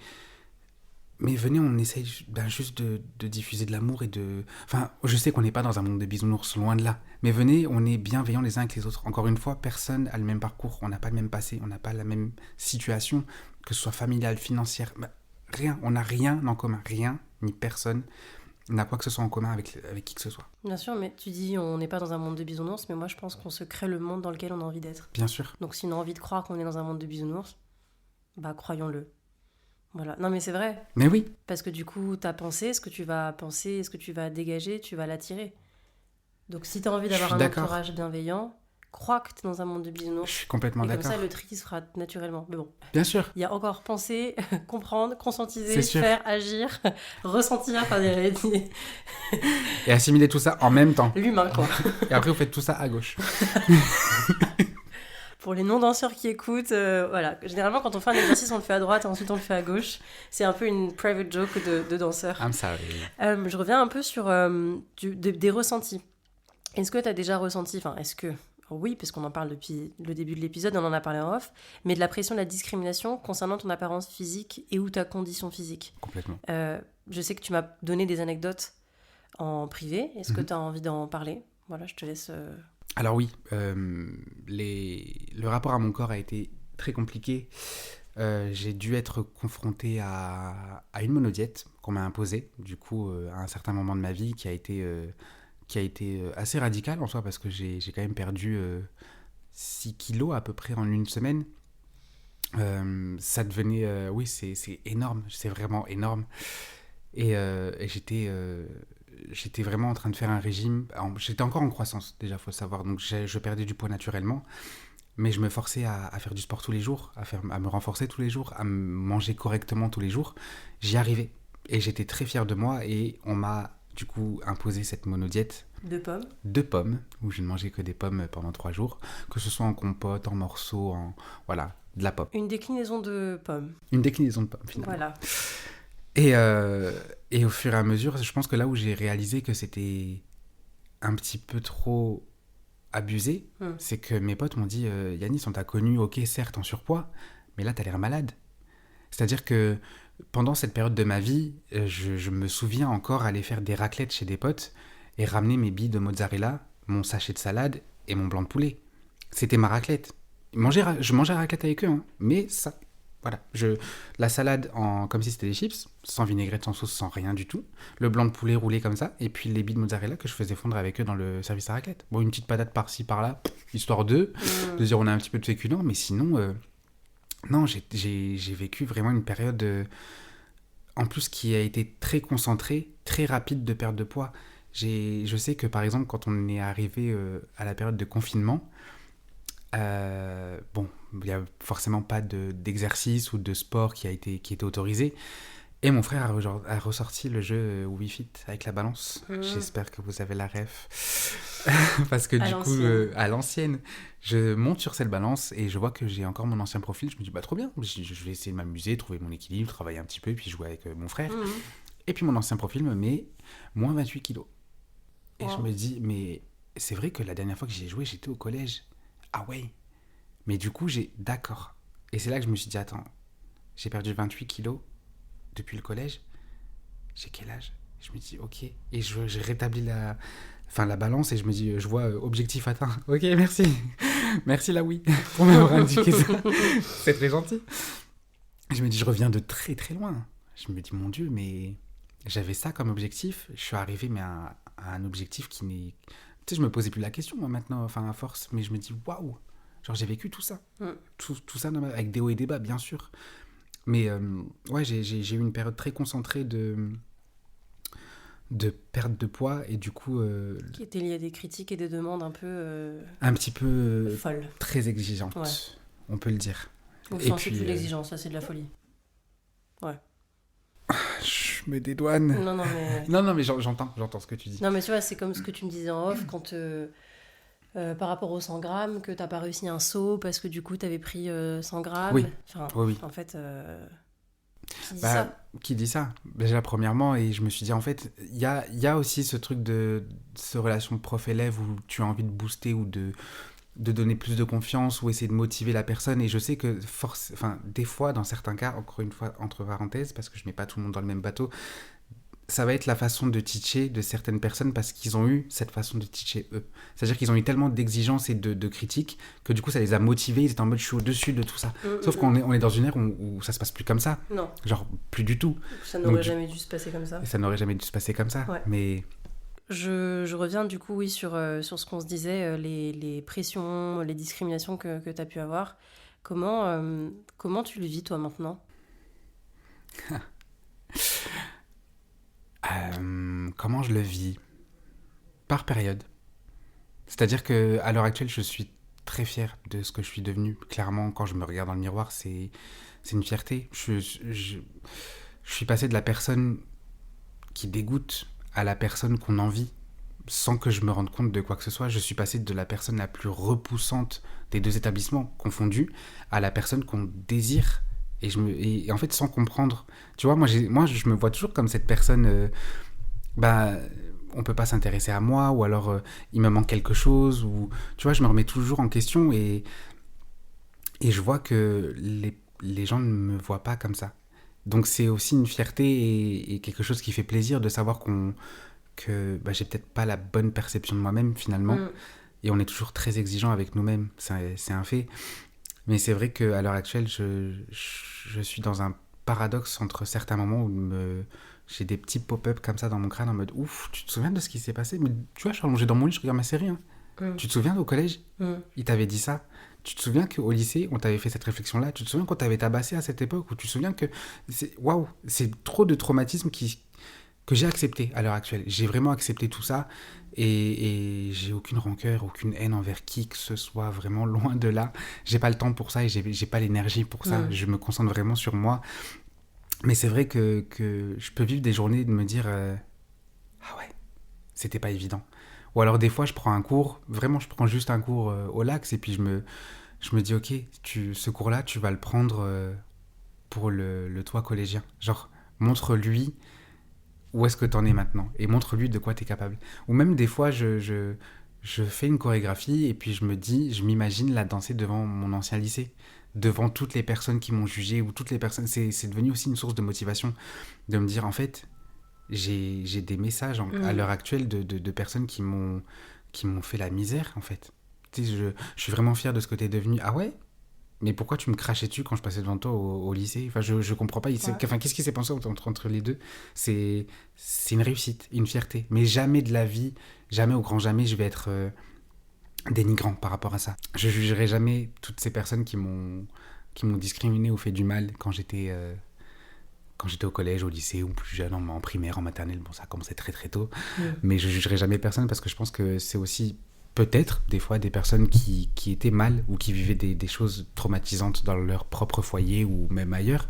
venez, on essaye juste de diffuser de l'amour et de... Enfin, je sais qu'on n'est pas dans un monde de bisounours, loin de là. Mais venez, on est bienveillants les uns avec les autres. Encore une fois, personne n'a le même parcours, on n'a pas le même passé, on n'a pas la même situation, que ce soit familiale, financière, rien. On n'a rien en commun, rien, ni personne n'a quoi que ce soit en commun avec qui que ce soit. Bien sûr, mais tu dis on n'est pas dans un monde de bisounours, mais moi je pense qu'on se crée le monde dans lequel on a envie d'être. Bien sûr. Donc si on a envie de croire qu'on est dans un monde de bisounours, bah croyons-le. Voilà. Non mais c'est vrai. Mais oui. Parce que du coup, ta pensée, ce que tu vas penser, ce que tu vas dégager, tu vas l'attirer. Donc si tu as envie d'avoir un entourage bienveillant, crois que tu es dans un monde de bisounours. Je suis complètement d'accord. Et comme ça, le tri se fera naturellement. Mais bon. Bien sûr. Il y a encore penser, comprendre, conscientiser, faire, agir, ressentir, faire des réalités. Et assimiler tout ça en même temps. L'humain, quoi. Et après, vous faites tout ça à gauche. Pour les non-danseurs qui écoutent, voilà. Généralement, quand on fait un exercice, on le fait à droite et ensuite on le fait à gauche. C'est un peu une private joke de danseur. I'm sorry. Je reviens un peu sur des ressentis. Est-ce que tu as déjà ressenti, enfin, est-ce que... Oui, parce qu'on en parle depuis le début de l'épisode, on en a parlé en off, mais de la pression, de la discrimination concernant ton apparence physique et ou ta condition physique. Complètement. Je sais que tu m'as donné des anecdotes en privé. Est-ce que tu as envie d'en parler? Voilà, je te laisse... Alors oui, le rapport à mon corps a été très compliqué. J'ai dû être confronté à une monodiète qu'on m'a imposée, du coup, à un certain moment de ma vie, qui a été assez radicale en soi, parce que j'ai quand même perdu 6 kilos à peu près en une semaine. Ça devenait... oui, c'est énorme, c'est vraiment énorme. Et j'étais vraiment en train de faire un régime. J'étais encore en croissance, déjà, il faut le savoir. Donc, je perdais du poids naturellement. Mais je me forçais à faire du sport tous les jours, à me renforcer tous les jours, à manger correctement tous les jours. J'y arrivais. Et j'étais très fier de moi. Et on m'a, du coup, imposé cette monodiète. De pommes, où je ne mangeais que des pommes pendant 3 jours. Que ce soit en compote, en morceaux, voilà, de la pomme. Une déclinaison de pommes. Une déclinaison de pommes, finalement. Voilà. Et au fur et à mesure, je pense que là où j'ai réalisé que c'était un petit peu trop abusé, c'est que mes potes m'ont dit Yanis, on t'a connu, ok, certes, en surpoids, mais là, t'as l'air malade. C'est-à-dire que pendant cette période de ma vie, je me souviens encore aller faire des raclettes chez des potes et ramener mes billes de mozzarella, mon sachet de salade et mon blanc de poulet. C'était ma raclette. Je mangeais raclette avec eux, hein, mais ça... Voilà, la salade comme si c'était des chips, sans vinaigrette, sans sauce, sans rien du tout. Le blanc de poulet roulé comme ça, et puis les billes de mozzarella que je faisais fondre avec eux dans le service à raclette. Bon, une petite patate par-ci, par-là, histoire de dire on a un petit peu de féculent, mais sinon, non, j'ai vécu vraiment une période, en plus qui a été très concentrée, très rapide de perte de poids. Je sais que par exemple, quand on est arrivé à la période de confinement, bon, il n'y a forcément pas d'exercice ou de sport qui était autorisé. Et mon frère a ressorti le jeu Wii Fit avec la balance. J'espère que vous avez la ref. Parce que du coup, à l'ancienne, je monte sur cette balance et je vois que j'ai encore mon ancien profil. Je me dis, bah trop bien, je vais essayer de m'amuser, trouver mon équilibre, travailler un petit peu, et puis jouer avec mon frère. Et puis mon ancien profil me met moins 28 kilos. Et je me dis, mais c'est vrai que la dernière fois que j'y ai joué, j'étais au collège. Ah ouais. Mais du coup, d'accord. Et c'est là que je me suis dit, attends, j'ai perdu 28 kilos depuis le collège. J'ai quel âge? Je me dis, ok. Et je rétablis la balance et je me dis, je vois objectif atteint. Ok, merci. Merci la oui pour m'avoir indiqué ça. C'est très gentil. Et je me dis, je reviens de très très loin. Je me dis, mon Dieu, mais j'avais ça comme objectif. Je suis arrivé à un objectif qui n'est... Tu sais, je me posais plus la question, moi, maintenant, enfin, à force. Mais je me dis, waouh! Genre, j'ai vécu tout ça. Tout ça, avec des hauts et des bas, bien sûr. Mais, ouais, j'ai eu une période très concentrée de de perte de poids et du coup Qui était lié à des critiques et des demandes un peu un petit peu folles. très exigeantes, Ouais. on peut le dire. Ou Et c'est plus puis de l'exigence, là c'est de la folie. Ouais. je me dédouane. Non, non, mais... Non, mais j'entends ce que tu dis. Non, mais tu vois, c'est comme ce que tu me disais en off quand... par rapport aux 100 grammes, que t'as pas réussi un saut parce que du coup t'avais pris 100 grammes. Oui. Enfin, Oui. en fait, qui dit Bah, ça? qui dit ça? Déjà, premièrement, et je me suis dit, en fait, il y a aussi ce truc de ce relation prof-élève où tu as envie de booster ou de donner plus de confiance ou essayer de motiver la personne. Et je sais que, des fois, dans certains cas, encore une fois, entre parenthèses, parce que je mets pas tout le monde dans le même bateau, ça va être la façon de teacher de certaines personnes parce qu'ils ont eu cette façon de teacher eux. C'est-à-dire qu'ils ont eu tellement d'exigences et de critiques que du coup ça les a motivés, ils étaient en mode je suis au-dessus de tout ça. Sauf qu'on est dans une ère où ça se passe plus comme ça. Non, Genre plus du tout. ça n'aurait Donc, jamais dû se passer comme ça. Et ça n'aurait jamais dû se passer comme ça. Ouais. Mais Je reviens du coup, oui, sur ce qu'on se disait, les pressions, les discriminations que tu as pu avoir. Comment tu le vis toi maintenant? comment je le vis? Par période. C'est-à-dire que à l'heure actuelle, je suis très fier de ce que je suis devenu. Clairement, quand je me regarde dans le miroir, c'est une fierté. Je suis passé de la personne qui dégoûte à la personne qu'on envie, sans que je me rende compte de quoi que ce soit. Je suis passé de la personne la plus repoussante des deux établissements confondus à la personne qu'on désire. Et en fait, sans comprendre. Tu vois, moi, je me vois toujours comme cette personne... on peut pas s'intéresser à moi, ou alors il me manque quelque chose, ou... Tu vois, je me remets toujours en question et je vois que les gens ne me voient pas comme ça. Donc c'est aussi une fierté et quelque chose qui fait plaisir de savoir que j'ai peut-être pas la bonne perception de moi-même finalement. Et on est toujours très exigeant avec nous-mêmes, c'est un fait. Mais c'est vrai qu'à l'heure actuelle, je suis dans un paradoxe entre certains moments où j'ai des petits pop-up comme ça dans mon crâne en mode ouf, tu te souviens de ce qui s'est passé? Mais tu vois, je suis allongé dans mon lit, je regarde ma série. Hein. Tu te souviens au collège? Il t'avait dit ça? Tu te souviens qu'au lycée, on t'avait fait cette réflexion-là? Tu te souviens qu'on t'avait tabassé à cette époque? Ou tu te souviens que... Waouh, c'est trop de traumatismes que j'ai accepté à l'heure actuelle. J'ai vraiment accepté tout ça et j'ai aucune rancœur, aucune haine envers qui que ce soit, vraiment loin de là. J'ai pas le temps pour ça et j'ai pas l'énergie pour ça. Je me concentre vraiment sur moi. Mais c'est vrai que je peux vivre des journées de me dire ah ouais, c'était pas évident. Ou alors des fois je prends un cours, vraiment je prends juste un cours au Lax et puis je me dis ok, ce cours-là tu vas le prendre pour le toi collégien. Genre montre-lui où est-ce que t'en es maintenant et montre-lui de quoi t'es capable. Ou même des fois je fais une chorégraphie et puis je m'imagine la danser devant mon ancien lycée, devant toutes les personnes qui m'ont jugé ou toutes les personnes. C'est devenu aussi une source de motivation de me dire en fait j'ai des messages à l'heure actuelle de personnes qui m'ont fait la misère en fait. Tu sais, je suis vraiment fier de ce que t'es devenu. Ah ouais? Mais pourquoi tu me crachais dessus quand je passais devant toi au lycée? Enfin, je comprends pas. Enfin, qu'est-ce qui s'est passé entre les deux? C'est une réussite, une fierté. Mais jamais de la vie, jamais au grand jamais, je vais être dénigrant par rapport à ça. Je jugerai jamais toutes ces personnes qui m'ont discriminé ou fait du mal quand j'étais au collège, au lycée ou plus jeune, en primaire, en maternelle. Bon, ça a commencé très très tôt. Mais je jugerai jamais personne parce que je pense que c'est aussi peut-être des fois des personnes qui étaient mal ou qui vivaient des choses traumatisantes dans leur propre foyer ou même ailleurs.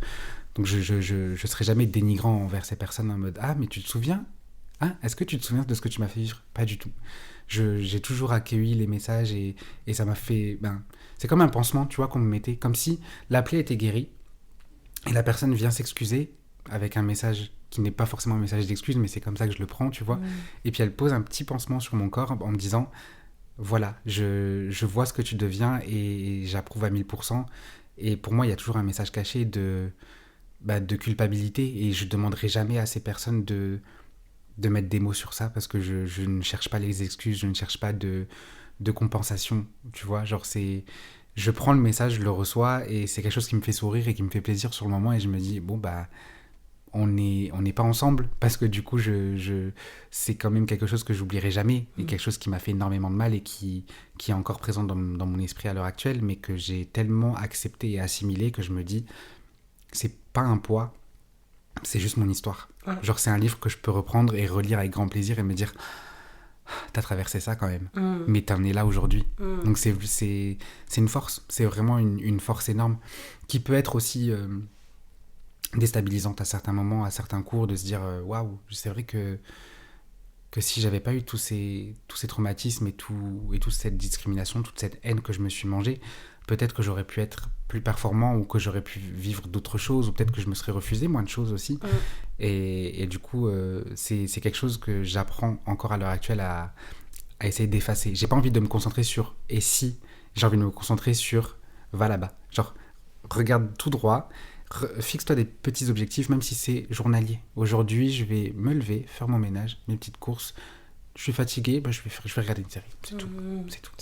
Donc je serai jamais dénigrant envers ces personnes en mode ah mais tu te souviens? Ah, est-ce que tu te souviens de ce que tu m'as fait vivre? Pas du tout. J'ai toujours accueilli les messages et ça m'a fait... c'est comme un pansement, tu vois, qu'on me mettait. Comme si la plaie était guérie et la personne vient s'excuser avec un message qui n'est pas forcément un message d'excuse, mais c'est comme ça que je le prends, tu vois. Et puis elle pose un petit pansement sur mon corps en me disant voilà, je vois ce que tu deviens et j'approuve à 1000%. Et pour moi, il y a toujours un message caché de culpabilité et je demanderai jamais à ces personnes de mettre des mots sur ça parce que je ne cherche pas les excuses, je ne cherche pas de compensation, tu vois, genre je prends le message, je le reçois et c'est quelque chose qui me fait sourire et qui me fait plaisir sur le moment et je me dis bon on n'est pas ensemble parce que du coup c'est quand même quelque chose que j'oublierai jamais et quelque chose qui m'a fait énormément de mal et qui est encore présent dans mon esprit à l'heure actuelle mais que j'ai tellement accepté et assimilé que je me dis c'est pas un poids c'est juste mon histoire. Ouais. Genre, c'est un livre que je peux reprendre et relire avec grand plaisir et me dire, t'as traversé ça quand même, mais t'en es là aujourd'hui. Donc c'est une force, c'est vraiment une force énorme qui peut être aussi déstabilisante à certains moments, à certains cours, de se dire waouh, c'est vrai que si j'avais pas eu tous ces traumatismes et toute cette discrimination, toute cette haine que je me suis mangée, peut-être que j'aurais pu être plus performant ou que j'aurais pu vivre d'autres choses ou peut-être que je me serais refusé moins de choses aussi. Et du coup, c'est quelque chose que j'apprends encore à l'heure actuelle à essayer d'effacer. J'ai pas envie de me concentrer sur « et si », j'ai envie de me concentrer sur « va là-bas ». Genre, regarde tout droit, fixe-toi des petits objectifs, même si c'est journalier. Aujourd'hui, je vais me lever, faire mon ménage, mes petites courses. Je suis fatigué, je vais regarder une série. C'est tout. C'est tout.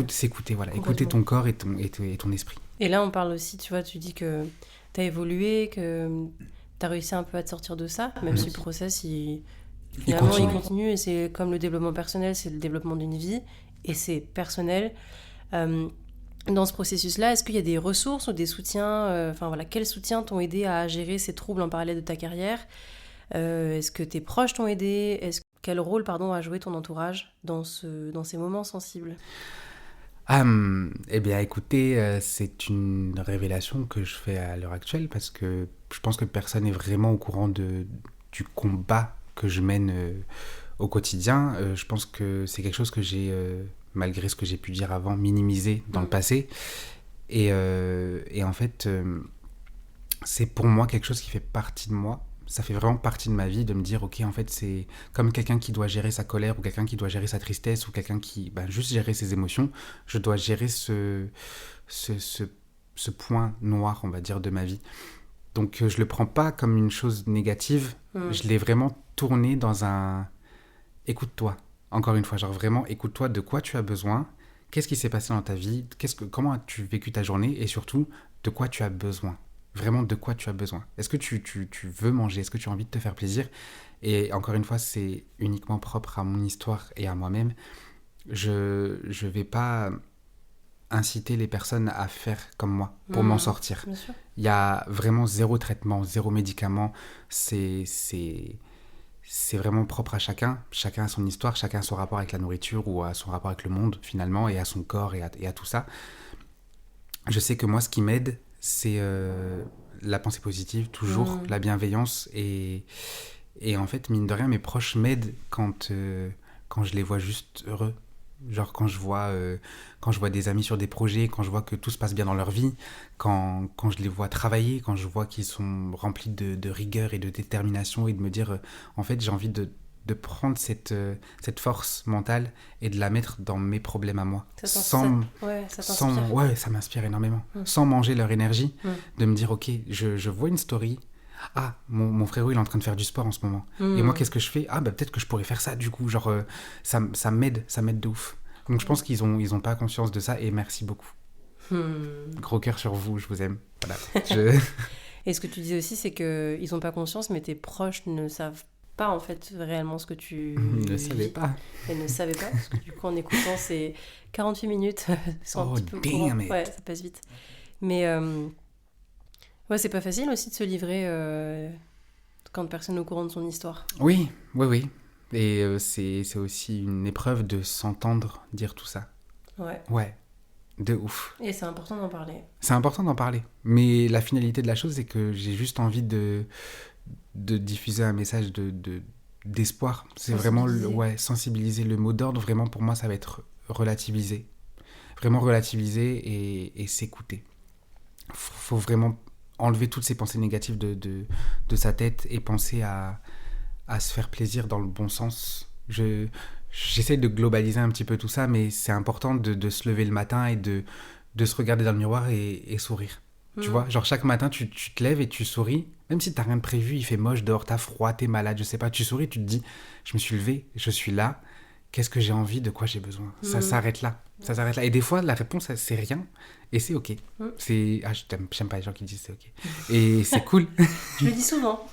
S'écouter, voilà. Écouter ton corps et ton esprit. Et là, on parle aussi, tu vois, tu dis que tu as évolué, que tu as réussi un peu à te sortir de ça, même si le process, finalement, il continue. Et c'est comme le développement personnel, c'est le développement d'une vie. Et c'est personnel. Dans ce processus-là, est-ce qu'il y a des ressources ou des soutiens quels soutiens t'ont aidé à gérer ces troubles en parallèle de ta carrière ? Est-ce que tes proches t'ont aidé ? Quel rôle a joué ton entourage dans ces moments sensibles ? Eh bien, écoutez, c'est une révélation que je fais à l'heure actuelle parce que je pense que personne n'est vraiment au courant du combat que je mène au quotidien. Je pense que c'est quelque chose que j'ai, malgré ce que j'ai pu dire avant, minimisé dans le passé. Et en fait, c'est pour moi quelque chose qui fait partie de moi. Ça fait vraiment partie de ma vie de me dire, ok, en fait, c'est comme quelqu'un qui doit gérer sa colère ou quelqu'un qui doit gérer sa tristesse ou quelqu'un qui, juste gérer ses émotions. Je dois gérer ce point noir, on va dire, de ma vie. Donc, je le prends pas comme une chose négative. Je l'ai vraiment tourné dans un écoute-toi. Encore une fois, genre vraiment, écoute-toi de quoi tu as besoin. Qu'est-ce qui s'est passé dans ta vie ? Comment as-tu vécu ta journée ? Et surtout, de quoi tu as besoin ? Vraiment, de quoi tu as besoin ? Est-ce que tu veux manger ? Est-ce que tu as envie de te faire plaisir ? Et encore une fois, c'est uniquement propre à mon histoire et à moi-même. Je vais pas inciter les personnes à faire comme moi pour m'en sortir. Il y a vraiment zéro traitement, zéro médicament. C'est vraiment propre à chacun. Chacun a son histoire, chacun a son rapport avec la nourriture ou à son rapport avec le monde, finalement, et à son corps et à tout ça. Je sais que moi, ce qui m'aide, c'est la pensée positive, toujours, la bienveillance. Et en fait, mine de rien, mes proches m'aident quand je les vois juste heureux. Genre quand je vois des amis sur des projets, quand je vois que tout se passe bien dans leur vie, quand je les vois travailler, quand je vois qu'ils sont remplis de rigueur et de détermination et de me dire, en fait, j'ai envie de prendre cette force mentale et de la mettre dans mes problèmes à moi. Ça m'inspire énormément. Sans manger leur énergie, de me dire, ok, je vois une story. Ah, mon frérot, il est en train de faire du sport en ce moment. Et moi, qu'est-ce que je fais ? Ah, peut-être que je pourrais faire ça, du coup. Genre, ça m'aide de ouf. Donc, je pense qu'ils ont pas conscience de ça et merci beaucoup. Gros cœur sur vous, je vous aime. Voilà. Et ce que tu disais aussi, c'est qu'ils ont pas conscience, mais tes proches ne savent pas, en fait, réellement ce que tu ne savais pas. Et ne savaient pas, parce que du coup, en écoutant ces 48 minutes, sont un petit peu courants. Ouais, ça passe vite. Mais... Ouais, c'est pas facile aussi de se livrer quand personne n'est au courant de son histoire. Oui. Et c'est aussi une épreuve de s'entendre dire tout ça. Ouais, de ouf. Et c'est important d'en parler. C'est important d'en parler. Mais la finalité de la chose, c'est que j'ai juste envie de diffuser un message d'espoir. C'est vraiment sensibiliser. Le mot d'ordre, vraiment, pour moi, ça va être relativiser. Vraiment relativiser et s'écouter. Faut vraiment enlever toutes ces pensées négatives de sa tête et penser à se faire plaisir dans le bon sens. J'essaie de globaliser un petit peu tout ça, mais c'est important de se lever le matin et de se regarder dans le miroir et sourire. Tu vois, genre chaque matin, tu te lèves et tu souris. Même si t'as rien de prévu, il fait moche dehors, t'as froid, t'es malade, je sais pas. Tu souris, tu te dis, je me suis levé, je suis là. Qu'est-ce que j'ai envie, de quoi j'ai besoin ? Ça s'arrête là. Ça s'arrête là. Et des fois, la réponse, c'est rien. Et c'est OK. J'aime pas les gens qui disent c'est OK. Et c'est cool. Je le dis souvent.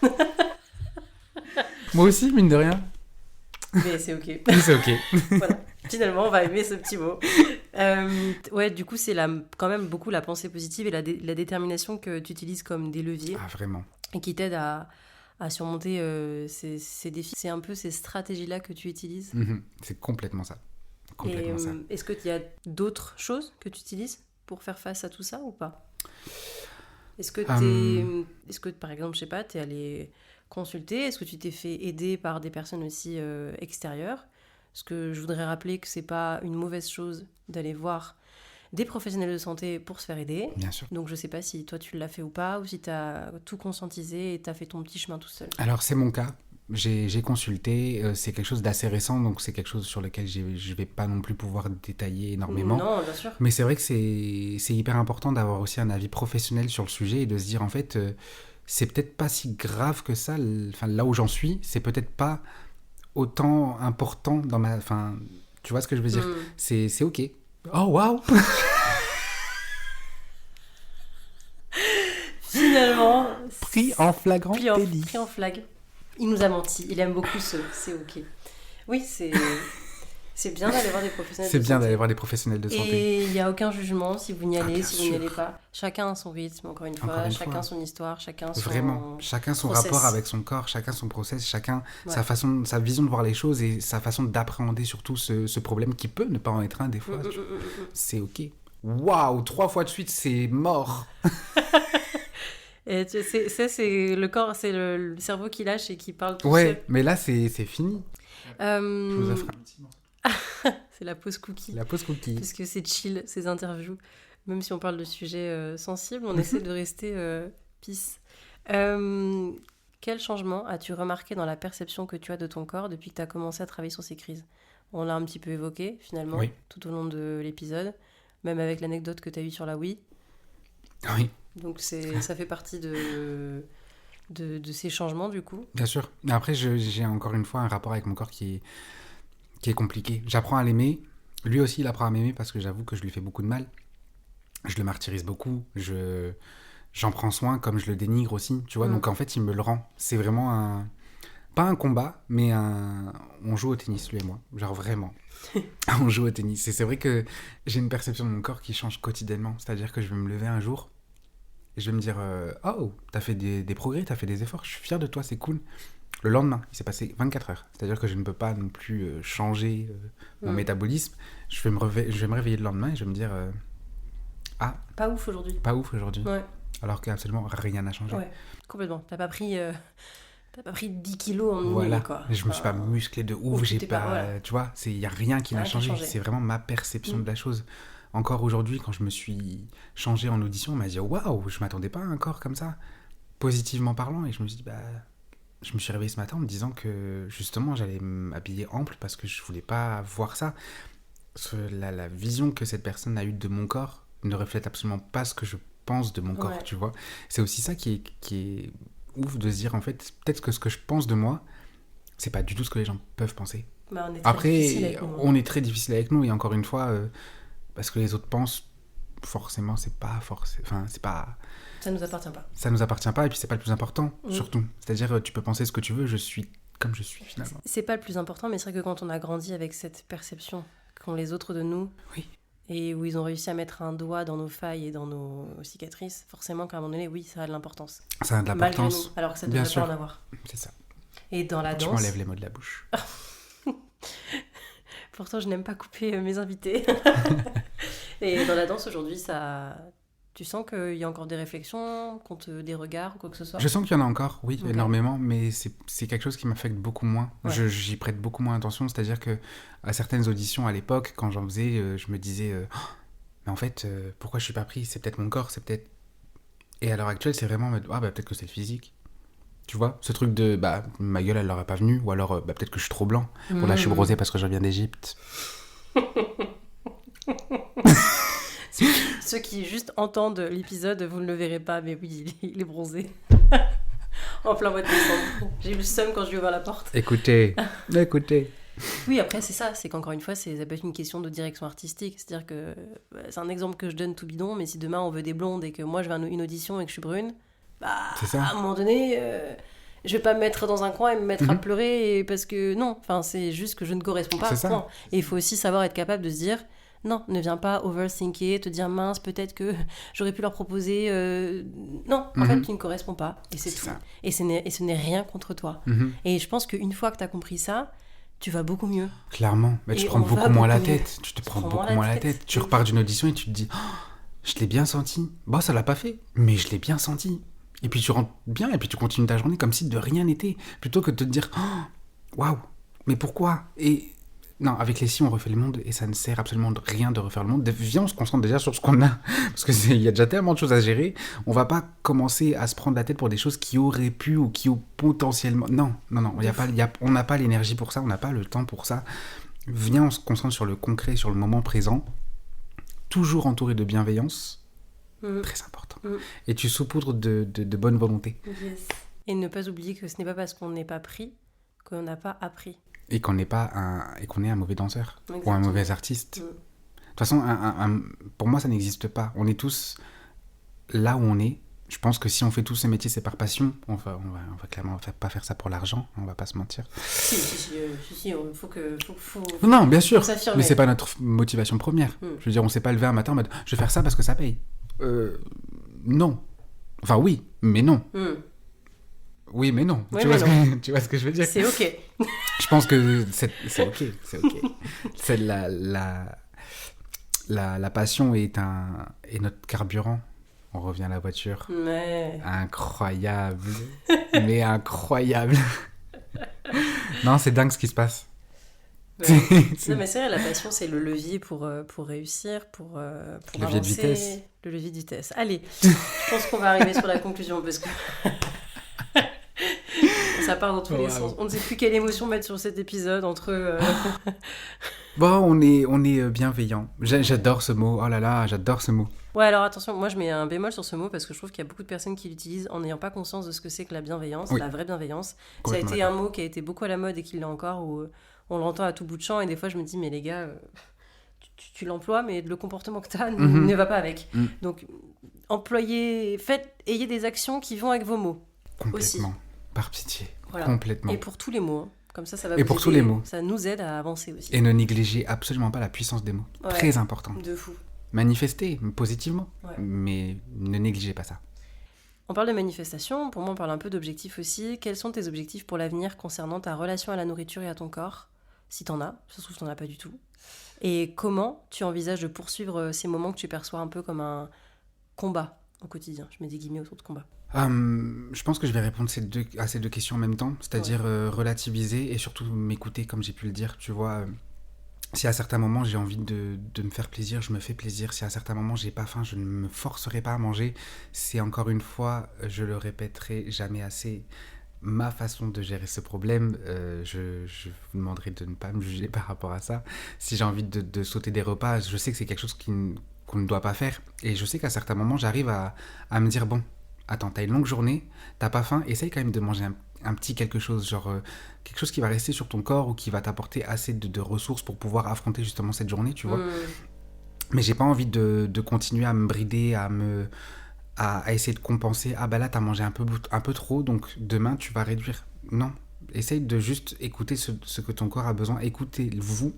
Moi aussi, mine de rien. Mais c'est OK. C'est OK. Voilà. Finalement, on va aimer ce petit mot. Ouais, du coup, c'est quand même beaucoup la pensée positive et la détermination que tu utilises comme des leviers. Ah, vraiment. Et qui t'aident à surmonter ces défis. C'est un peu ces stratégies-là que tu utilises. C'est complètement ça. Et est-ce qu'il y a d'autres choses que tu utilises pour faire face à tout ça ou pas ? Est-ce que par exemple, je sais pas, t'es allé consulter ? Est-ce que tu t'es fait aider par des personnes aussi extérieures ? Parce que je voudrais rappeler que c'est pas une mauvaise chose d'aller voir des professionnels de santé pour se faire aider. Bien sûr. Donc je sais pas si toi tu l'as fait ou pas, ou si tu as tout conscientisé et tu as fait ton petit chemin tout seul. Alors c'est mon cas. J'ai consulté, c'est quelque chose d'assez récent, donc c'est quelque chose sur lequel je vais pas non plus pouvoir détailler énormément. Non, bien sûr. Mais c'est vrai que c'est hyper important d'avoir aussi un avis professionnel sur le sujet et de se dire en fait, c'est peut-être pas si grave que ça, là où j'en suis, c'est peut-être pas autant important dans ma... Enfin, tu vois ce que je veux dire ? C'est ok. Oh waouh. Finalement... Pris en flagrant délit. Pris en flag. Il nous a menti, il aime beaucoup c'est ok. Oui, c'est bien d'aller voir des professionnels de santé. C'est bien d'aller voir des professionnels de santé. Et il n'y a aucun jugement si vous n'y allez, si vous n'y sûr. allez pas. Chacun a son rythme, encore une fois, chacun son histoire, chacun son Vraiment, chacun son process. rapport avec son corps, chacun son process, chacun sa vision de voir les choses et sa façon d'appréhender surtout ce problème qui peut ne pas en être un des fois. C'est ok. Waouh, 3 fois de suite, c'est mort. Et c'est le corps, c'est le cerveau qui lâche et qui parle tout Ouais, seul. mais là, c'est fini. Je vous offre un petit morceau. C'est la pause cookie. La pause cookie. Parce que c'est chill, ces interviews. Même si on parle de sujets sensibles, on essaie de rester peace. Quel changement as-tu remarqué dans la perception que tu as de ton corps depuis que tu as commencé à travailler sur ces crises ? On l'a un petit peu évoqué, finalement, tout au long de l'épisode. Même avec l'anecdote que tu as eue sur la Wii. Oui. Donc ça fait partie de ces changements, du coup. Bien sûr. Mais après, j'ai encore une fois un rapport avec mon corps qui est compliqué. J'apprends à l'aimer. Lui aussi, il apprend à m'aimer parce que j'avoue que je lui fais beaucoup de mal. Je le martyrise beaucoup. J'en prends soin comme je le dénigre aussi. Tu vois, donc en fait, il me le rend. C'est vraiment pas un combat, mais on joue au tennis, lui et moi. Genre vraiment. On joue au tennis. Et c'est vrai que j'ai une perception de mon corps qui change quotidiennement. C'est-à-dire que je vais me lever un jour et je vais me dire oh, t'as fait des progrès, t'as fait des efforts, je suis fier de toi, c'est cool. Le lendemain, il s'est passé 24 heures. C'est-à-dire que je ne peux pas non plus changer mon métabolisme. Je vais me réveiller le lendemain et je vais me dire pas ouf aujourd'hui. Pas ouf aujourd'hui. Ouais. Alors qu'absolument rien n'a changé. Ouais, complètement. T'as pas pris 10 kilos en une voilà. nuit, quoi. Je me suis pas musclé de ouf, j'ai pas... voilà. Tu vois, il y a rien qui n'a changé. C'est vraiment ma perception de la chose. Encore aujourd'hui, quand je me suis changé en audition, on m'a dit waouh, je m'attendais pas à un corps comme ça, positivement parlant. Et je me suis dit, je me suis réveillé ce matin en me disant que justement j'allais m'habiller ample parce que je voulais pas voir ça. La vision que cette personne a eue de mon corps ne reflète absolument pas ce que je pense de mon corps, tu vois. C'est aussi ça qui est ouf de se dire en fait, peut-être que ce que je pense de moi, c'est pas du tout ce que les gens peuvent penser. On est Après, on est très difficile avec nous et encore une fois. Parce que les autres pensent, forcément, c'est pas... Ça nous appartient pas. Ça nous appartient pas, et puis c'est pas le plus important, surtout. C'est-à-dire, tu peux penser ce que tu veux, je suis comme je suis, finalement. C'est pas le plus important, mais c'est vrai que quand on a grandi avec cette perception qu'ont les autres de nous, et où ils ont réussi à mettre un doigt dans nos failles et dans nos cicatrices, forcément qu'à un moment donné, oui, ça a de l'importance. Ça a de l'importance. Malgré nous, alors que ça devrait pas en avoir. C'est ça. Et dans la danse... Tu m'enlèves les mots de la bouche. Pourtant, je n'aime pas couper mes invités. Et dans la danse, aujourd'hui, tu sens qu'il y a encore des réflexions, des regards ou quoi que ce soit ? Je sens qu'il y en a encore, oui, énormément, mais c'est quelque chose qui m'affecte beaucoup moins. Ouais. J'y prête beaucoup moins attention, c'est-à-dire qu'à certaines auditions à l'époque, quand j'en faisais, je me disais mais en fait, pourquoi je suis pas pris ? C'est peut-être mon corps, c'est peut-être... Et à l'heure actuelle, c'est vraiment peut-être que c'est le physique. Tu vois, ce truc de ma gueule elle leur est pas venue, ou alors peut-être que je suis trop blanc. Bon, là je suis brosé parce que je reviens d'Égypte. Ceux qui juste entendent l'épisode, vous ne le verrez pas, mais oui, il est bronzé. En plein mois de décembre. J'ai eu le seum quand je lui ai ouvert la porte. Écoutez. Oui, après c'est ça, c'est qu'encore une fois, ça peut être une question de direction artistique. C'est-à-dire que c'est un exemple que je donne tout bidon, mais si demain on veut des blondes et que moi je vais à une audition et que je suis brune, c'est ça. À un moment donné, je vais pas me mettre dans un coin et me mettre à pleurer parce que non, c'est juste que je ne corresponds pas. C'est ça. Et il faut aussi savoir être capable de se dire Non, ne viens pas overthinker, te dire mince, peut-être que j'aurais pu leur proposer. Non, en fait, tu ne corresponds pas. Et c'est tout. Ça. Et ce n'est rien contre toi. Et je pense qu'une fois que tu as compris ça, tu vas beaucoup mieux. Clairement. Mais tu Et prends on va beaucoup moins la beaucoup mieux. tête. Tu te prends prends beaucoup moins la moins la tête. tête. Tu repars d'une audition et tu te dis oh, je l'ai bien senti. Bon, ça l'a pas fait, mais je l'ai bien senti. Et puis tu rentres bien et puis tu continues ta journée comme si de rien n'était. Plutôt que de te dire oh, waouh, mais pourquoi? Et non, avec les si, on refait le monde et ça ne sert absolument de rien de refaire le monde. Viens, on se concentre déjà sur ce qu'on a. Parce qu'il y a déjà tellement de choses à gérer. On va pas commencer à se prendre la tête pour des choses qui auraient pu ou qui ont potentiellement... Non. On n'a pas l'énergie pour ça, on n'a pas le temps pour ça. Viens, on se concentre sur le concret, sur le moment présent. Toujours entouré de bienveillance. Très important. Et tu saupoudres de bonne volonté. Yes. Et ne pas oublier que ce n'est pas parce qu'on n'est pas pris qu'on n'a pas appris. Et qu'on est un mauvais danseur. Exactement. Ou un mauvais artiste. De toute façon, pour moi, ça n'existe pas. On est tous là où on est. Je pense que si on fait tous ce métier, c'est par passion. On va clairement pas faire ça pour l'argent. On va pas se mentir. Si, il faut que... Non, bien sûr. s'affirmer. Mais c'est pas notre motivation première. Je veux dire, on s'est pas levé un matin en mode je vais faire ça parce que ça paye. Non. Enfin, oui, mais non. Oui, mais non. Oui, Tu vois ce que je veux dire? C'est ok. Je pense que c'est ok. C'est la passion est notre carburant. On revient à la voiture. Mais... Incroyable. Mais incroyable. Non, c'est dingue ce qui se passe. Ouais. Non, mais c'est vrai, la passion, c'est le levier pour réussir, pour levier avancer. de vitesse. Le levier de vitesse. Allez, je pense qu'on va arriver sur la conclusion parce que... Ça part dans tous les sens. On ne sait plus quelle émotion mettre sur cet épisode entre... Bon, on est bienveillant. J'adore ce mot. Oh là là, j'adore ce mot. Ouais, alors attention, moi je mets un bémol sur ce mot parce que je trouve qu'il y a beaucoup de personnes qui l'utilisent en n'ayant pas conscience de ce que c'est que la bienveillance, la vraie bienveillance. Ça a été un mot qui a été beaucoup à la mode et qui l'est encore, où on l'entend à tout bout de champ et des fois je me dis, mais les gars, tu l'emploies, mais le comportement que tu as ne va pas avec. Donc, ayez des actions qui vont avec vos mots. Complètement. Aussi. Par pitié. Voilà. Complètement. Et pour tous les mots. Hein. Comme ça va et vous pour aider, tous les mots. Ça nous aide à avancer aussi. Et ne négligez absolument pas la puissance des mots. Ouais, très important. De fou. Manifestez positivement, mais ne négligez pas ça. On parle de manifestation, pour moi on parle un peu d'objectifs aussi. Quels sont tes objectifs pour l'avenir concernant ta relation à la nourriture et à ton corps? Si t'en as, ça se trouve t'en as pas du tout. Et comment tu envisages de poursuivre ces moments que tu perçois un peu comme un combat au quotidien? Je mets des guillemets autour de combat. Je pense que je vais répondre à ces deux questions en même temps, c'est-à-dire relativiser et surtout m'écouter comme j'ai pu le dire, tu vois. Si à certains moments j'ai envie de me faire plaisir, je me fais plaisir. Si à certains moments j'ai pas faim, je ne me forcerai pas à manger. C'est encore une fois, je le répéterai jamais assez, ma façon de gérer ce problème. Je vous demanderai de ne pas me juger par rapport à ça. Si j'ai envie de sauter des repas, je sais que c'est quelque chose qu'on ne doit pas faire. Et je sais qu'à certains moments, j'arrive à me dire, bon, attends, t'as une longue journée, t'as pas faim, essaye quand même de manger un petit quelque chose, genre quelque chose qui va rester sur ton corps ou qui va t'apporter assez de ressources pour pouvoir affronter justement cette journée, tu vois. Mais j'ai pas envie de continuer à me brider, à essayer de compenser. Ah bah là, t'as mangé un peu trop, donc demain, tu vas réduire. Non, essaye de juste écouter ce que ton corps a besoin. Écoutez-vous.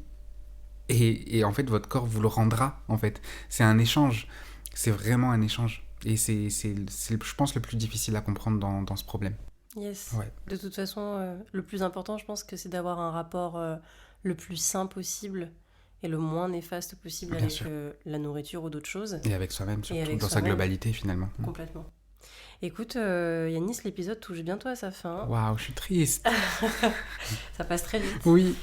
Et en fait, votre corps vous le rendra, en fait. C'est un échange. C'est vraiment un échange. Et c'est je pense, le plus difficile à comprendre dans ce problème. Yes. Ouais. De toute façon, le plus important, je pense que c'est d'avoir un rapport le plus sain possible et le moins néfaste possible avec la nourriture ou d'autres choses. Et avec soi-même, surtout dans sa globalité, finalement. Complètement. Écoute, Yanis, l'épisode touche bientôt à sa fin. Waouh, je suis triste. Ça passe très vite. Oui.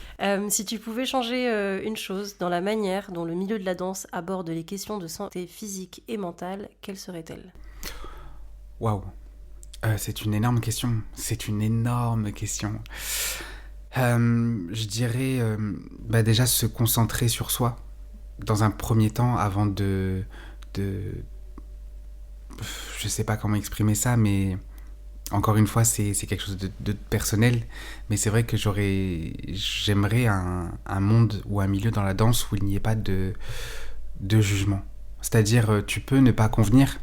Si tu pouvais changer une chose dans la manière dont le milieu de la danse aborde les questions de santé physique et mentale, quelle serait-elle? Waouh. C'est une énorme question. Je dirais déjà se concentrer sur soi dans un premier temps avant de je sais pas comment exprimer ça, mais encore une fois c'est quelque chose de personnel, mais c'est vrai que j'aimerais un monde ou un milieu dans la danse où il n'y ait pas de jugement. C'est-à-dire tu peux ne pas convenir,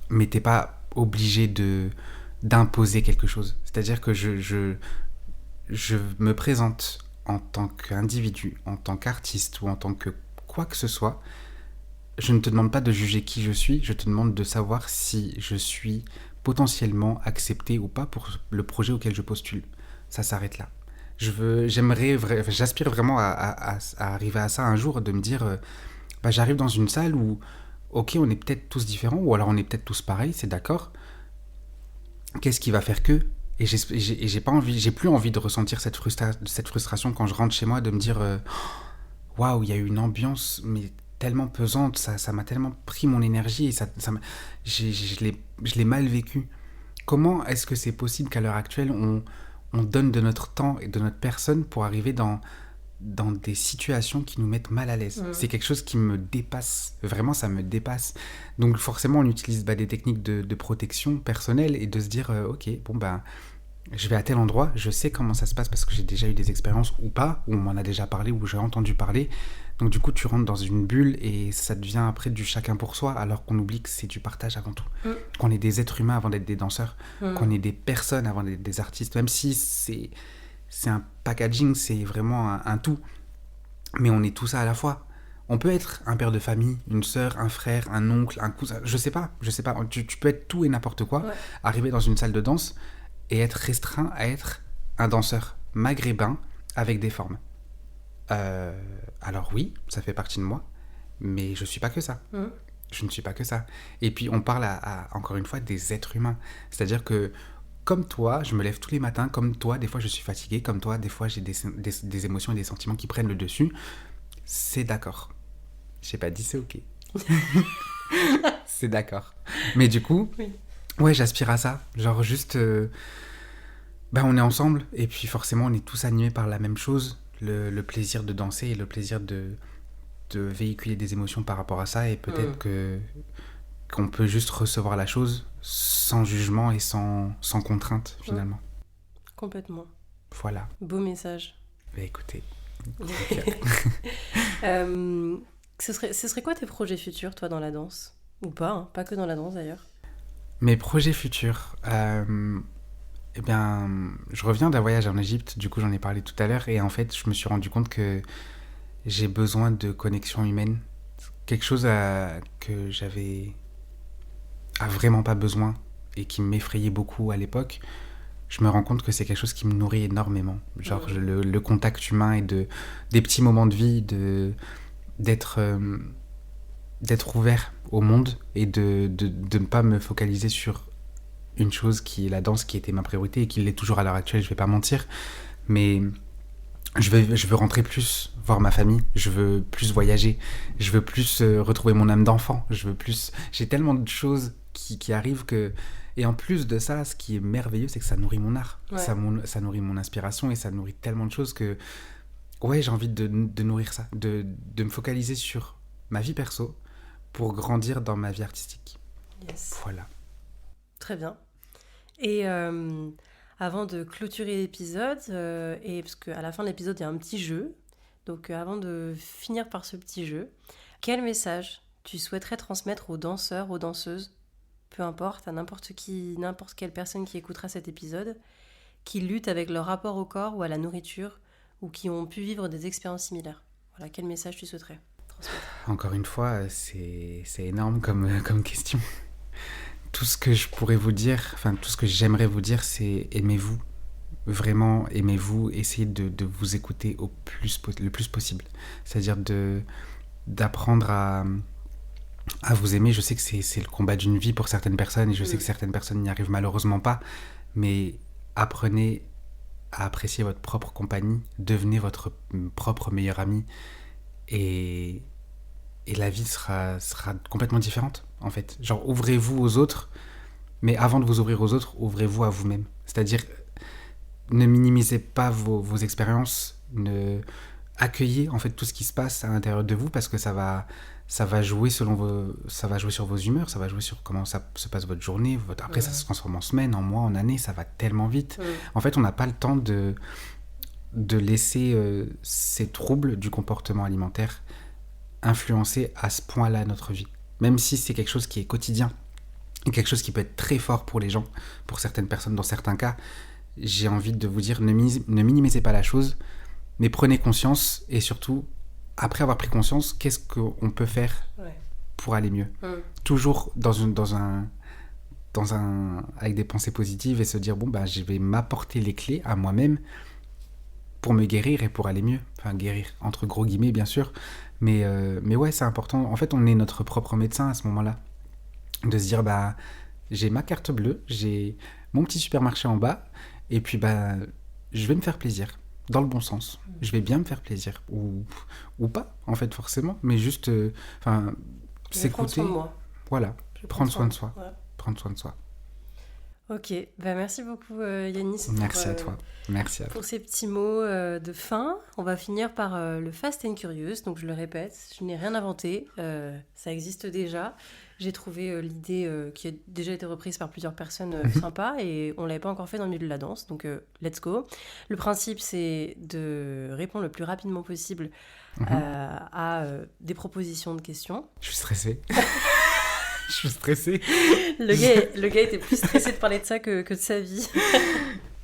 mais t'es pas obligé d'imposer quelque chose. C'est-à-dire que je me présente en tant qu'individu, en tant qu'artiste ou en tant que quoi que ce soit, je ne te demande pas de juger qui je suis, je te demande de savoir si je suis potentiellement accepté ou pas pour le projet auquel je postule. Ça s'arrête là. J'aspire vraiment à arriver à ça un jour, de me dire, j'arrive dans une salle où, ok, on est peut-être tous différents, ou alors on est peut-être tous pareils, c'est d'accord. Qu'est-ce qui va faire que? Et j'ai plus envie de ressentir cette frustration quand je rentre chez moi, de me dire, waouh, il y a eu une ambiance, mais tellement pesante, ça m'a tellement pris mon énergie, et je l'ai mal vécu. Comment est-ce que c'est possible qu'à l'heure actuelle, on donne de notre temps et de notre personne pour arriver dans des situations qui nous mettent mal à l'aise. C'est quelque chose qui me dépasse. Vraiment, ça me dépasse. Donc forcément, on utilise des techniques de protection personnelle et de se dire, ok, je vais à tel endroit, je sais comment ça se passe parce que j'ai déjà eu des expériences ou pas, où on m'en a déjà parlé, où j'ai entendu parler. Donc du coup, tu rentres dans une bulle et ça devient après du chacun pour soi, alors qu'on oublie que c'est du partage avant tout. Qu'on est des êtres humains avant d'être des danseurs, qu'on est des personnes avant d'être des artistes, même si c'est un packaging, c'est vraiment un tout. Mais on est tout ça à la fois. On peut être un père de famille, une sœur, un frère, un oncle, un cousin, je sais pas. Tu peux être tout et n'importe quoi, arriver dans une salle de danse et être restreint à être un danseur maghrébin avec des formes. Alors oui, ça fait partie de moi, mais je suis pas que ça. Je ne suis pas que ça. Et puis on parle encore une fois des êtres humains. C'est-à-dire que comme toi, je me lève tous les matins, comme toi, des fois je suis fatigué, comme toi, des fois j'ai des émotions et des sentiments qui prennent le dessus. C'est d'accord. J'ai pas dit c'est ok. C'est d'accord. Mais du coup, ouais, j'aspire à ça. Genre juste, on est ensemble et puis forcément on est tous animés par la même chose, le plaisir de danser et le plaisir de véhiculer des émotions par rapport à ça, et peut-être qu'on peut juste recevoir la chose sans jugement et sans contrainte finalement. Complètement. Voilà. Beau message. Écoutez. Ce serait quoi tes projets futurs, toi, dans la danse? Ou pas, hein, pas que dans la danse d'ailleurs. Mes projets futurs, je reviens d'un voyage en Égypte, du coup j'en ai parlé tout à l'heure, et en fait je me suis rendu compte que j'ai besoin de connexion humaine, quelque chose que j'avais vraiment pas besoin et qui m'effrayait beaucoup à l'époque. Je me rends compte que c'est quelque chose qui me nourrit énormément, genre le contact humain et des petits moments de vie, d'être ouvert au monde et de ne pas me focaliser sur une chose qui est la danse, qui était ma priorité et qui l'est toujours à l'heure actuelle, je vais pas mentir, mais je veux rentrer plus voir ma famille, je veux plus voyager, je veux plus retrouver mon âme d'enfant, j'ai tellement de choses qui arrivent que... Et en plus de ça, ce qui est merveilleux, c'est que ça nourrit mon art, ça nourrit mon inspiration et ça nourrit tellement de choses que j'ai envie de nourrir ça, de me focaliser sur ma vie perso pour grandir dans ma vie artistique. Yes. Voilà. Très bien. Et avant de clôturer l'épisode, et parce qu'à la fin de l'épisode, il y a un petit jeu, donc avant de finir par ce petit jeu, quel message tu souhaiterais transmettre aux danseurs, aux danseuses, peu importe, à n'importe quelle personne qui écoutera cet épisode, qui luttent avec leur rapport au corps ou à la nourriture, ou qui ont pu vivre des expériences similaires? Voilà, quel message tu souhaiterais transmettre? Encore une fois, c'est énorme comme question. Tout ce que je pourrais vous dire, tout ce que j'aimerais vous dire, c'est aimez-vous. Vraiment, aimez-vous. Essayez de vous écouter le plus possible. C'est-à-dire d'apprendre à vous aimer. Je sais que c'est le combat d'une vie pour certaines personnes, et je sais que certaines personnes n'y arrivent malheureusement pas. Mais apprenez à apprécier votre propre compagnie. Devenez votre propre meilleur ami. Et la vie sera complètement différente, en fait. Genre, ouvrez-vous aux autres, mais avant de vous ouvrir aux autres, ouvrez-vous à vous-même. C'est-à-dire, ne minimisez pas vos expériences, accueillez en fait tout ce qui se passe à l'intérieur de vous, parce que ça va jouer sur vos humeurs, ça va jouer sur comment ça se passe votre journée. Après, ça se transforme en semaines, en mois, en années, ça va tellement vite. En fait, on n'a pas le temps de laisser ces troubles du comportement alimentaire influencer à ce point-là notre vie. Même si c'est quelque chose qui est quotidien, et quelque chose qui peut être très fort pour les gens, pour certaines personnes, dans certains cas, j'ai envie de vous dire, ne minimisez pas la chose, mais prenez conscience et surtout, après avoir pris conscience, qu'est-ce qu'on peut faire Ouais. pour aller mieux. Toujours avec des pensées positives et se dire, bon, bah, je vais m'apporter les clés à moi-même pour me guérir et pour aller mieux. Enfin, guérir, entre gros guillemets, bien sûr. Mais ouais, c'est important. En fait, on est notre propre médecin à ce moment-là. De se dire, bah, j'ai ma carte bleue, j'ai mon petit supermarché en bas, et puis, bah, je vais me faire plaisir. Dans le bon sens. Je vais bien me faire plaisir. Ou pas, en fait, forcément. Mais juste, Je vais prendre s'écouter. soin de moi. Voilà. Je vais Prendre soin de soi. Ouais. Prendre soin de soi. Ok, bah merci beaucoup Yanis Merci à toi. Merci à toi. pour ces petits mots de fin. On va finir par le Fast and Curious. Donc je le répète, je n'ai rien inventé, ça existe déjà. J'ai trouvé l'idée qui a déjà été reprise par plusieurs personnes sympas et on ne l'avait pas encore fait dans le milieu de la danse, donc let's go. Le principe c'est de répondre le plus rapidement possible à des propositions de questions. Je suis stressé. Je suis stressé. Le gars était plus stressé de parler de ça que de sa vie.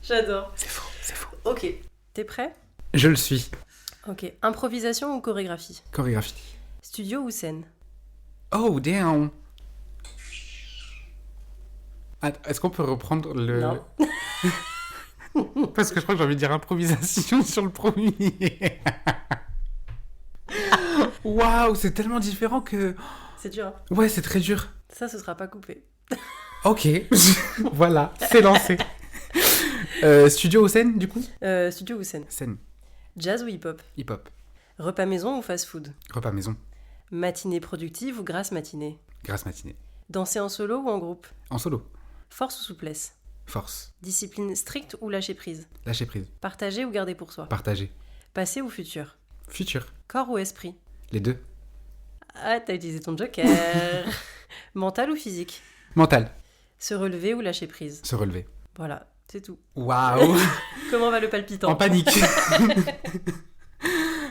J'adore. C'est faux, c'est faux. Ok, t'es prêt ? Je le suis. Ok, improvisation ou chorégraphie ? Chorégraphie. Studio ou scène ? Oh, damn. Est-ce qu'on peut reprendre le... Non. Parce que je crois que j'ai envie de dire improvisation sur le premier. Waouh, c'est tellement différent que... C'est dur, hein ? Ouais, c'est très dur. Ça, ce sera pas coupé. Ok, voilà, c'est lancé. Studio ou scène, du coup ? Studio ou scène ? Scène, Jazz ou hip-hop ? hip-hop, Repas maison ou fast-food ? repas maison, Matinée productive ou grasse matinée ? grasse matinée. Danser en solo ou en groupe ? En solo, Force ou souplesse ? force, Discipline stricte ou lâcher prise ? lâcher prise, Partager ou garder pour soi ? partager, Passé ou futur ? futur, Corps ou esprit ? les deux. Ah, t'as utilisé ton joker. Mental ou physique ? Mental, Se relever ou lâcher prise ? se relever. Voilà, c'est tout. Waouh. Comment va le palpitant ? En panique.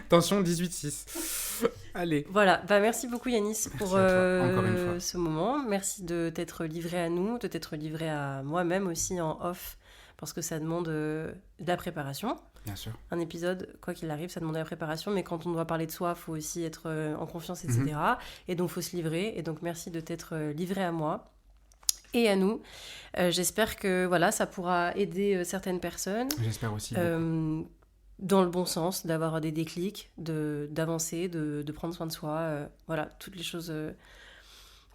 Tension 18-6. Allez. Voilà, bah merci beaucoup Yanis pour à toi, encore une fois. ce moment. Merci de t'être livré à nous, de t'être livré à moi-même aussi en off, parce que ça demande de la préparation. Bien sûr. Un épisode, quoi qu'il arrive, ça demande de la préparation, mais quand on doit parler de soi, il faut aussi être en confiance, etc. Et donc, il faut se livrer. Et donc, merci de t'être livré à moi et à nous. J'espère que voilà, ça pourra aider certaines personnes. J'espère aussi. Dans le bon sens, d'avoir des déclics, d'avancer, de prendre soin de soi. Voilà, toutes les choses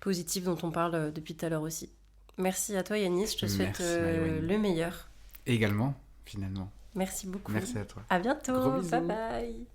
positives dont on parle depuis tout à l'heure aussi. Merci à toi Yanis, je te souhaite le meilleur. Et également, finalement. Merci beaucoup. Merci à toi. À bientôt. Gros bisous. Bye bye.